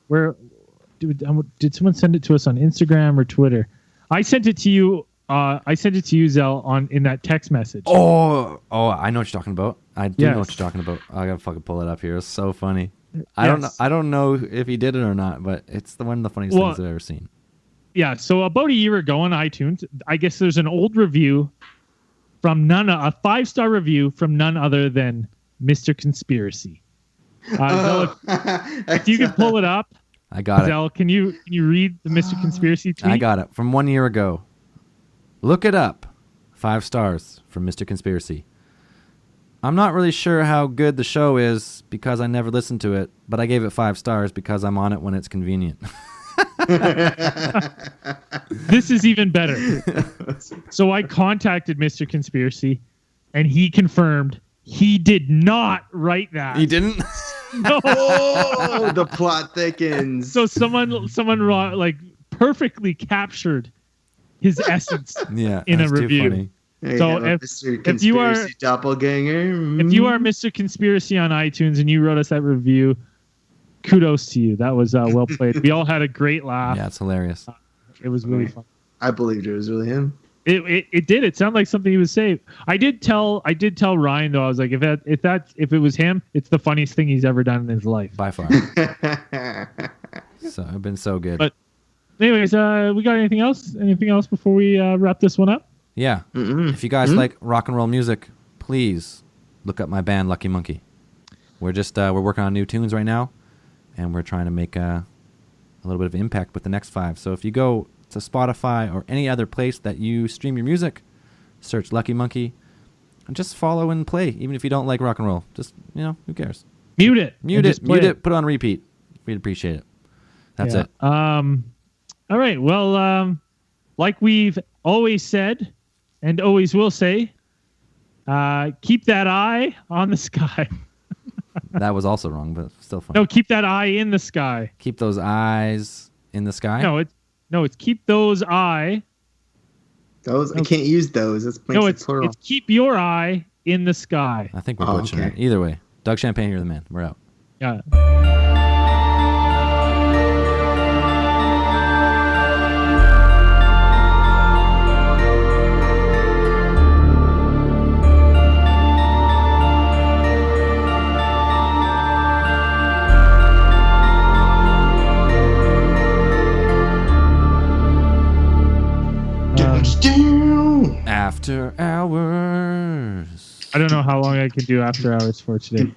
someone send it to us on Instagram or Twitter? I sent it to you. Zell, in that text message. Oh, I know what you're talking about. I do know what you're talking about. I gotta fucking pull it up here. It's so funny. I don't know if he did it or not, but it's one of the funniest things I've ever seen. Yeah. So about a year ago on iTunes, I guess there's an old review from a 5-star review from none other than Mr. Conspiracy. Zell, if you can pull it up. I got it. Zell, can you read the Mr. Conspiracy tweet? I got it from 1 year ago. Look it up. 5 stars from Mr. Conspiracy. I'm not really sure how good the show is because I never listened to it, but I gave it 5 stars because I'm on it when it's convenient. This is even better. So I contacted Mr. Conspiracy, and he confirmed he did not write that. He didn't? No. Oh, the plot thickens. So someone like perfectly captured his essence in a review. Funny. So if you are doppelganger, if you are Mr. Conspiracy on iTunes and you wrote us that review, kudos to you. That was well played. We all had a great laugh. Yeah, it's hilarious. It was really fun. I believed it was really him. It did. It sounded like something he would say. I did tell Ryan though. I was like, if it was him, it's the funniest thing he's ever done in his life by far. So I've been so good. But anyways, we got anything else? Anything else before we wrap this one up? Yeah. If you guys like rock and roll music, please look up my band Lucky Monkey. We're just we're working on new tunes right now, and we're trying to make a little bit of impact with the next 5. So if you go to Spotify or any other place that you stream your music, search Lucky Monkey, and just follow and play. Even if you don't like rock and roll, just who cares? Mute it. Mute it. Put it on repeat. We'd appreciate it. That's it. All right. Well, like we've always said, and always will say, keep that eye on the sky. That was also wrong, but still funny. No, keep that eye in the sky. Keep those eyes in the sky? No, it's keep those eye. Those? I can't use those. It's plural. It's keep your eye in the sky. I think we're butchering it. Either way. Doug Champagne, you're the man. We're out. Yeah. After hours. I don't know how long I can do after hours for today.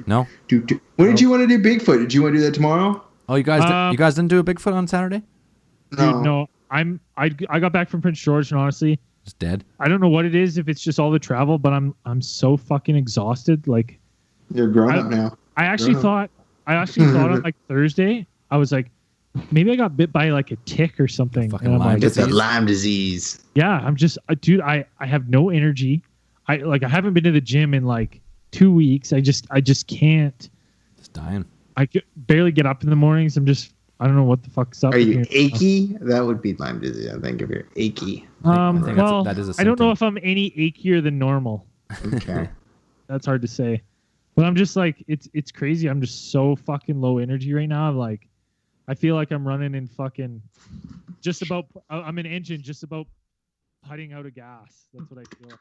No? When did you want to do Bigfoot? Did you want to do that tomorrow? Oh, you guys didn't do a Bigfoot on Saturday? Dude, no. I got back from Prince George, and honestly, It's dead. I don't know what it is. If it's just all the travel, but I'm so fucking exhausted. Like, You're grown up now. I actually thought on like Thursday, I was like, maybe I got bit by like a tick or something. Fucking And I'm Lyme like, It's a disease. Lyme disease. yeah, I'm just, dude, I have no energy. I haven't been to the gym in like 2 weeks. I just can't. It's dying. Barely get up in the mornings. I don't know what the fuck's up. Are with you me. achy? That would be Lyme disease, I think, if you're achy. I think Well, that is a I don't know symptom. if I'm any achier than normal. Okay. That's hard to say. But I'm just like, it's crazy. I'm just so fucking low energy right now. I'm like, I feel like I'm running in fucking I'm an engine just about putting out of gas. That's what I feel.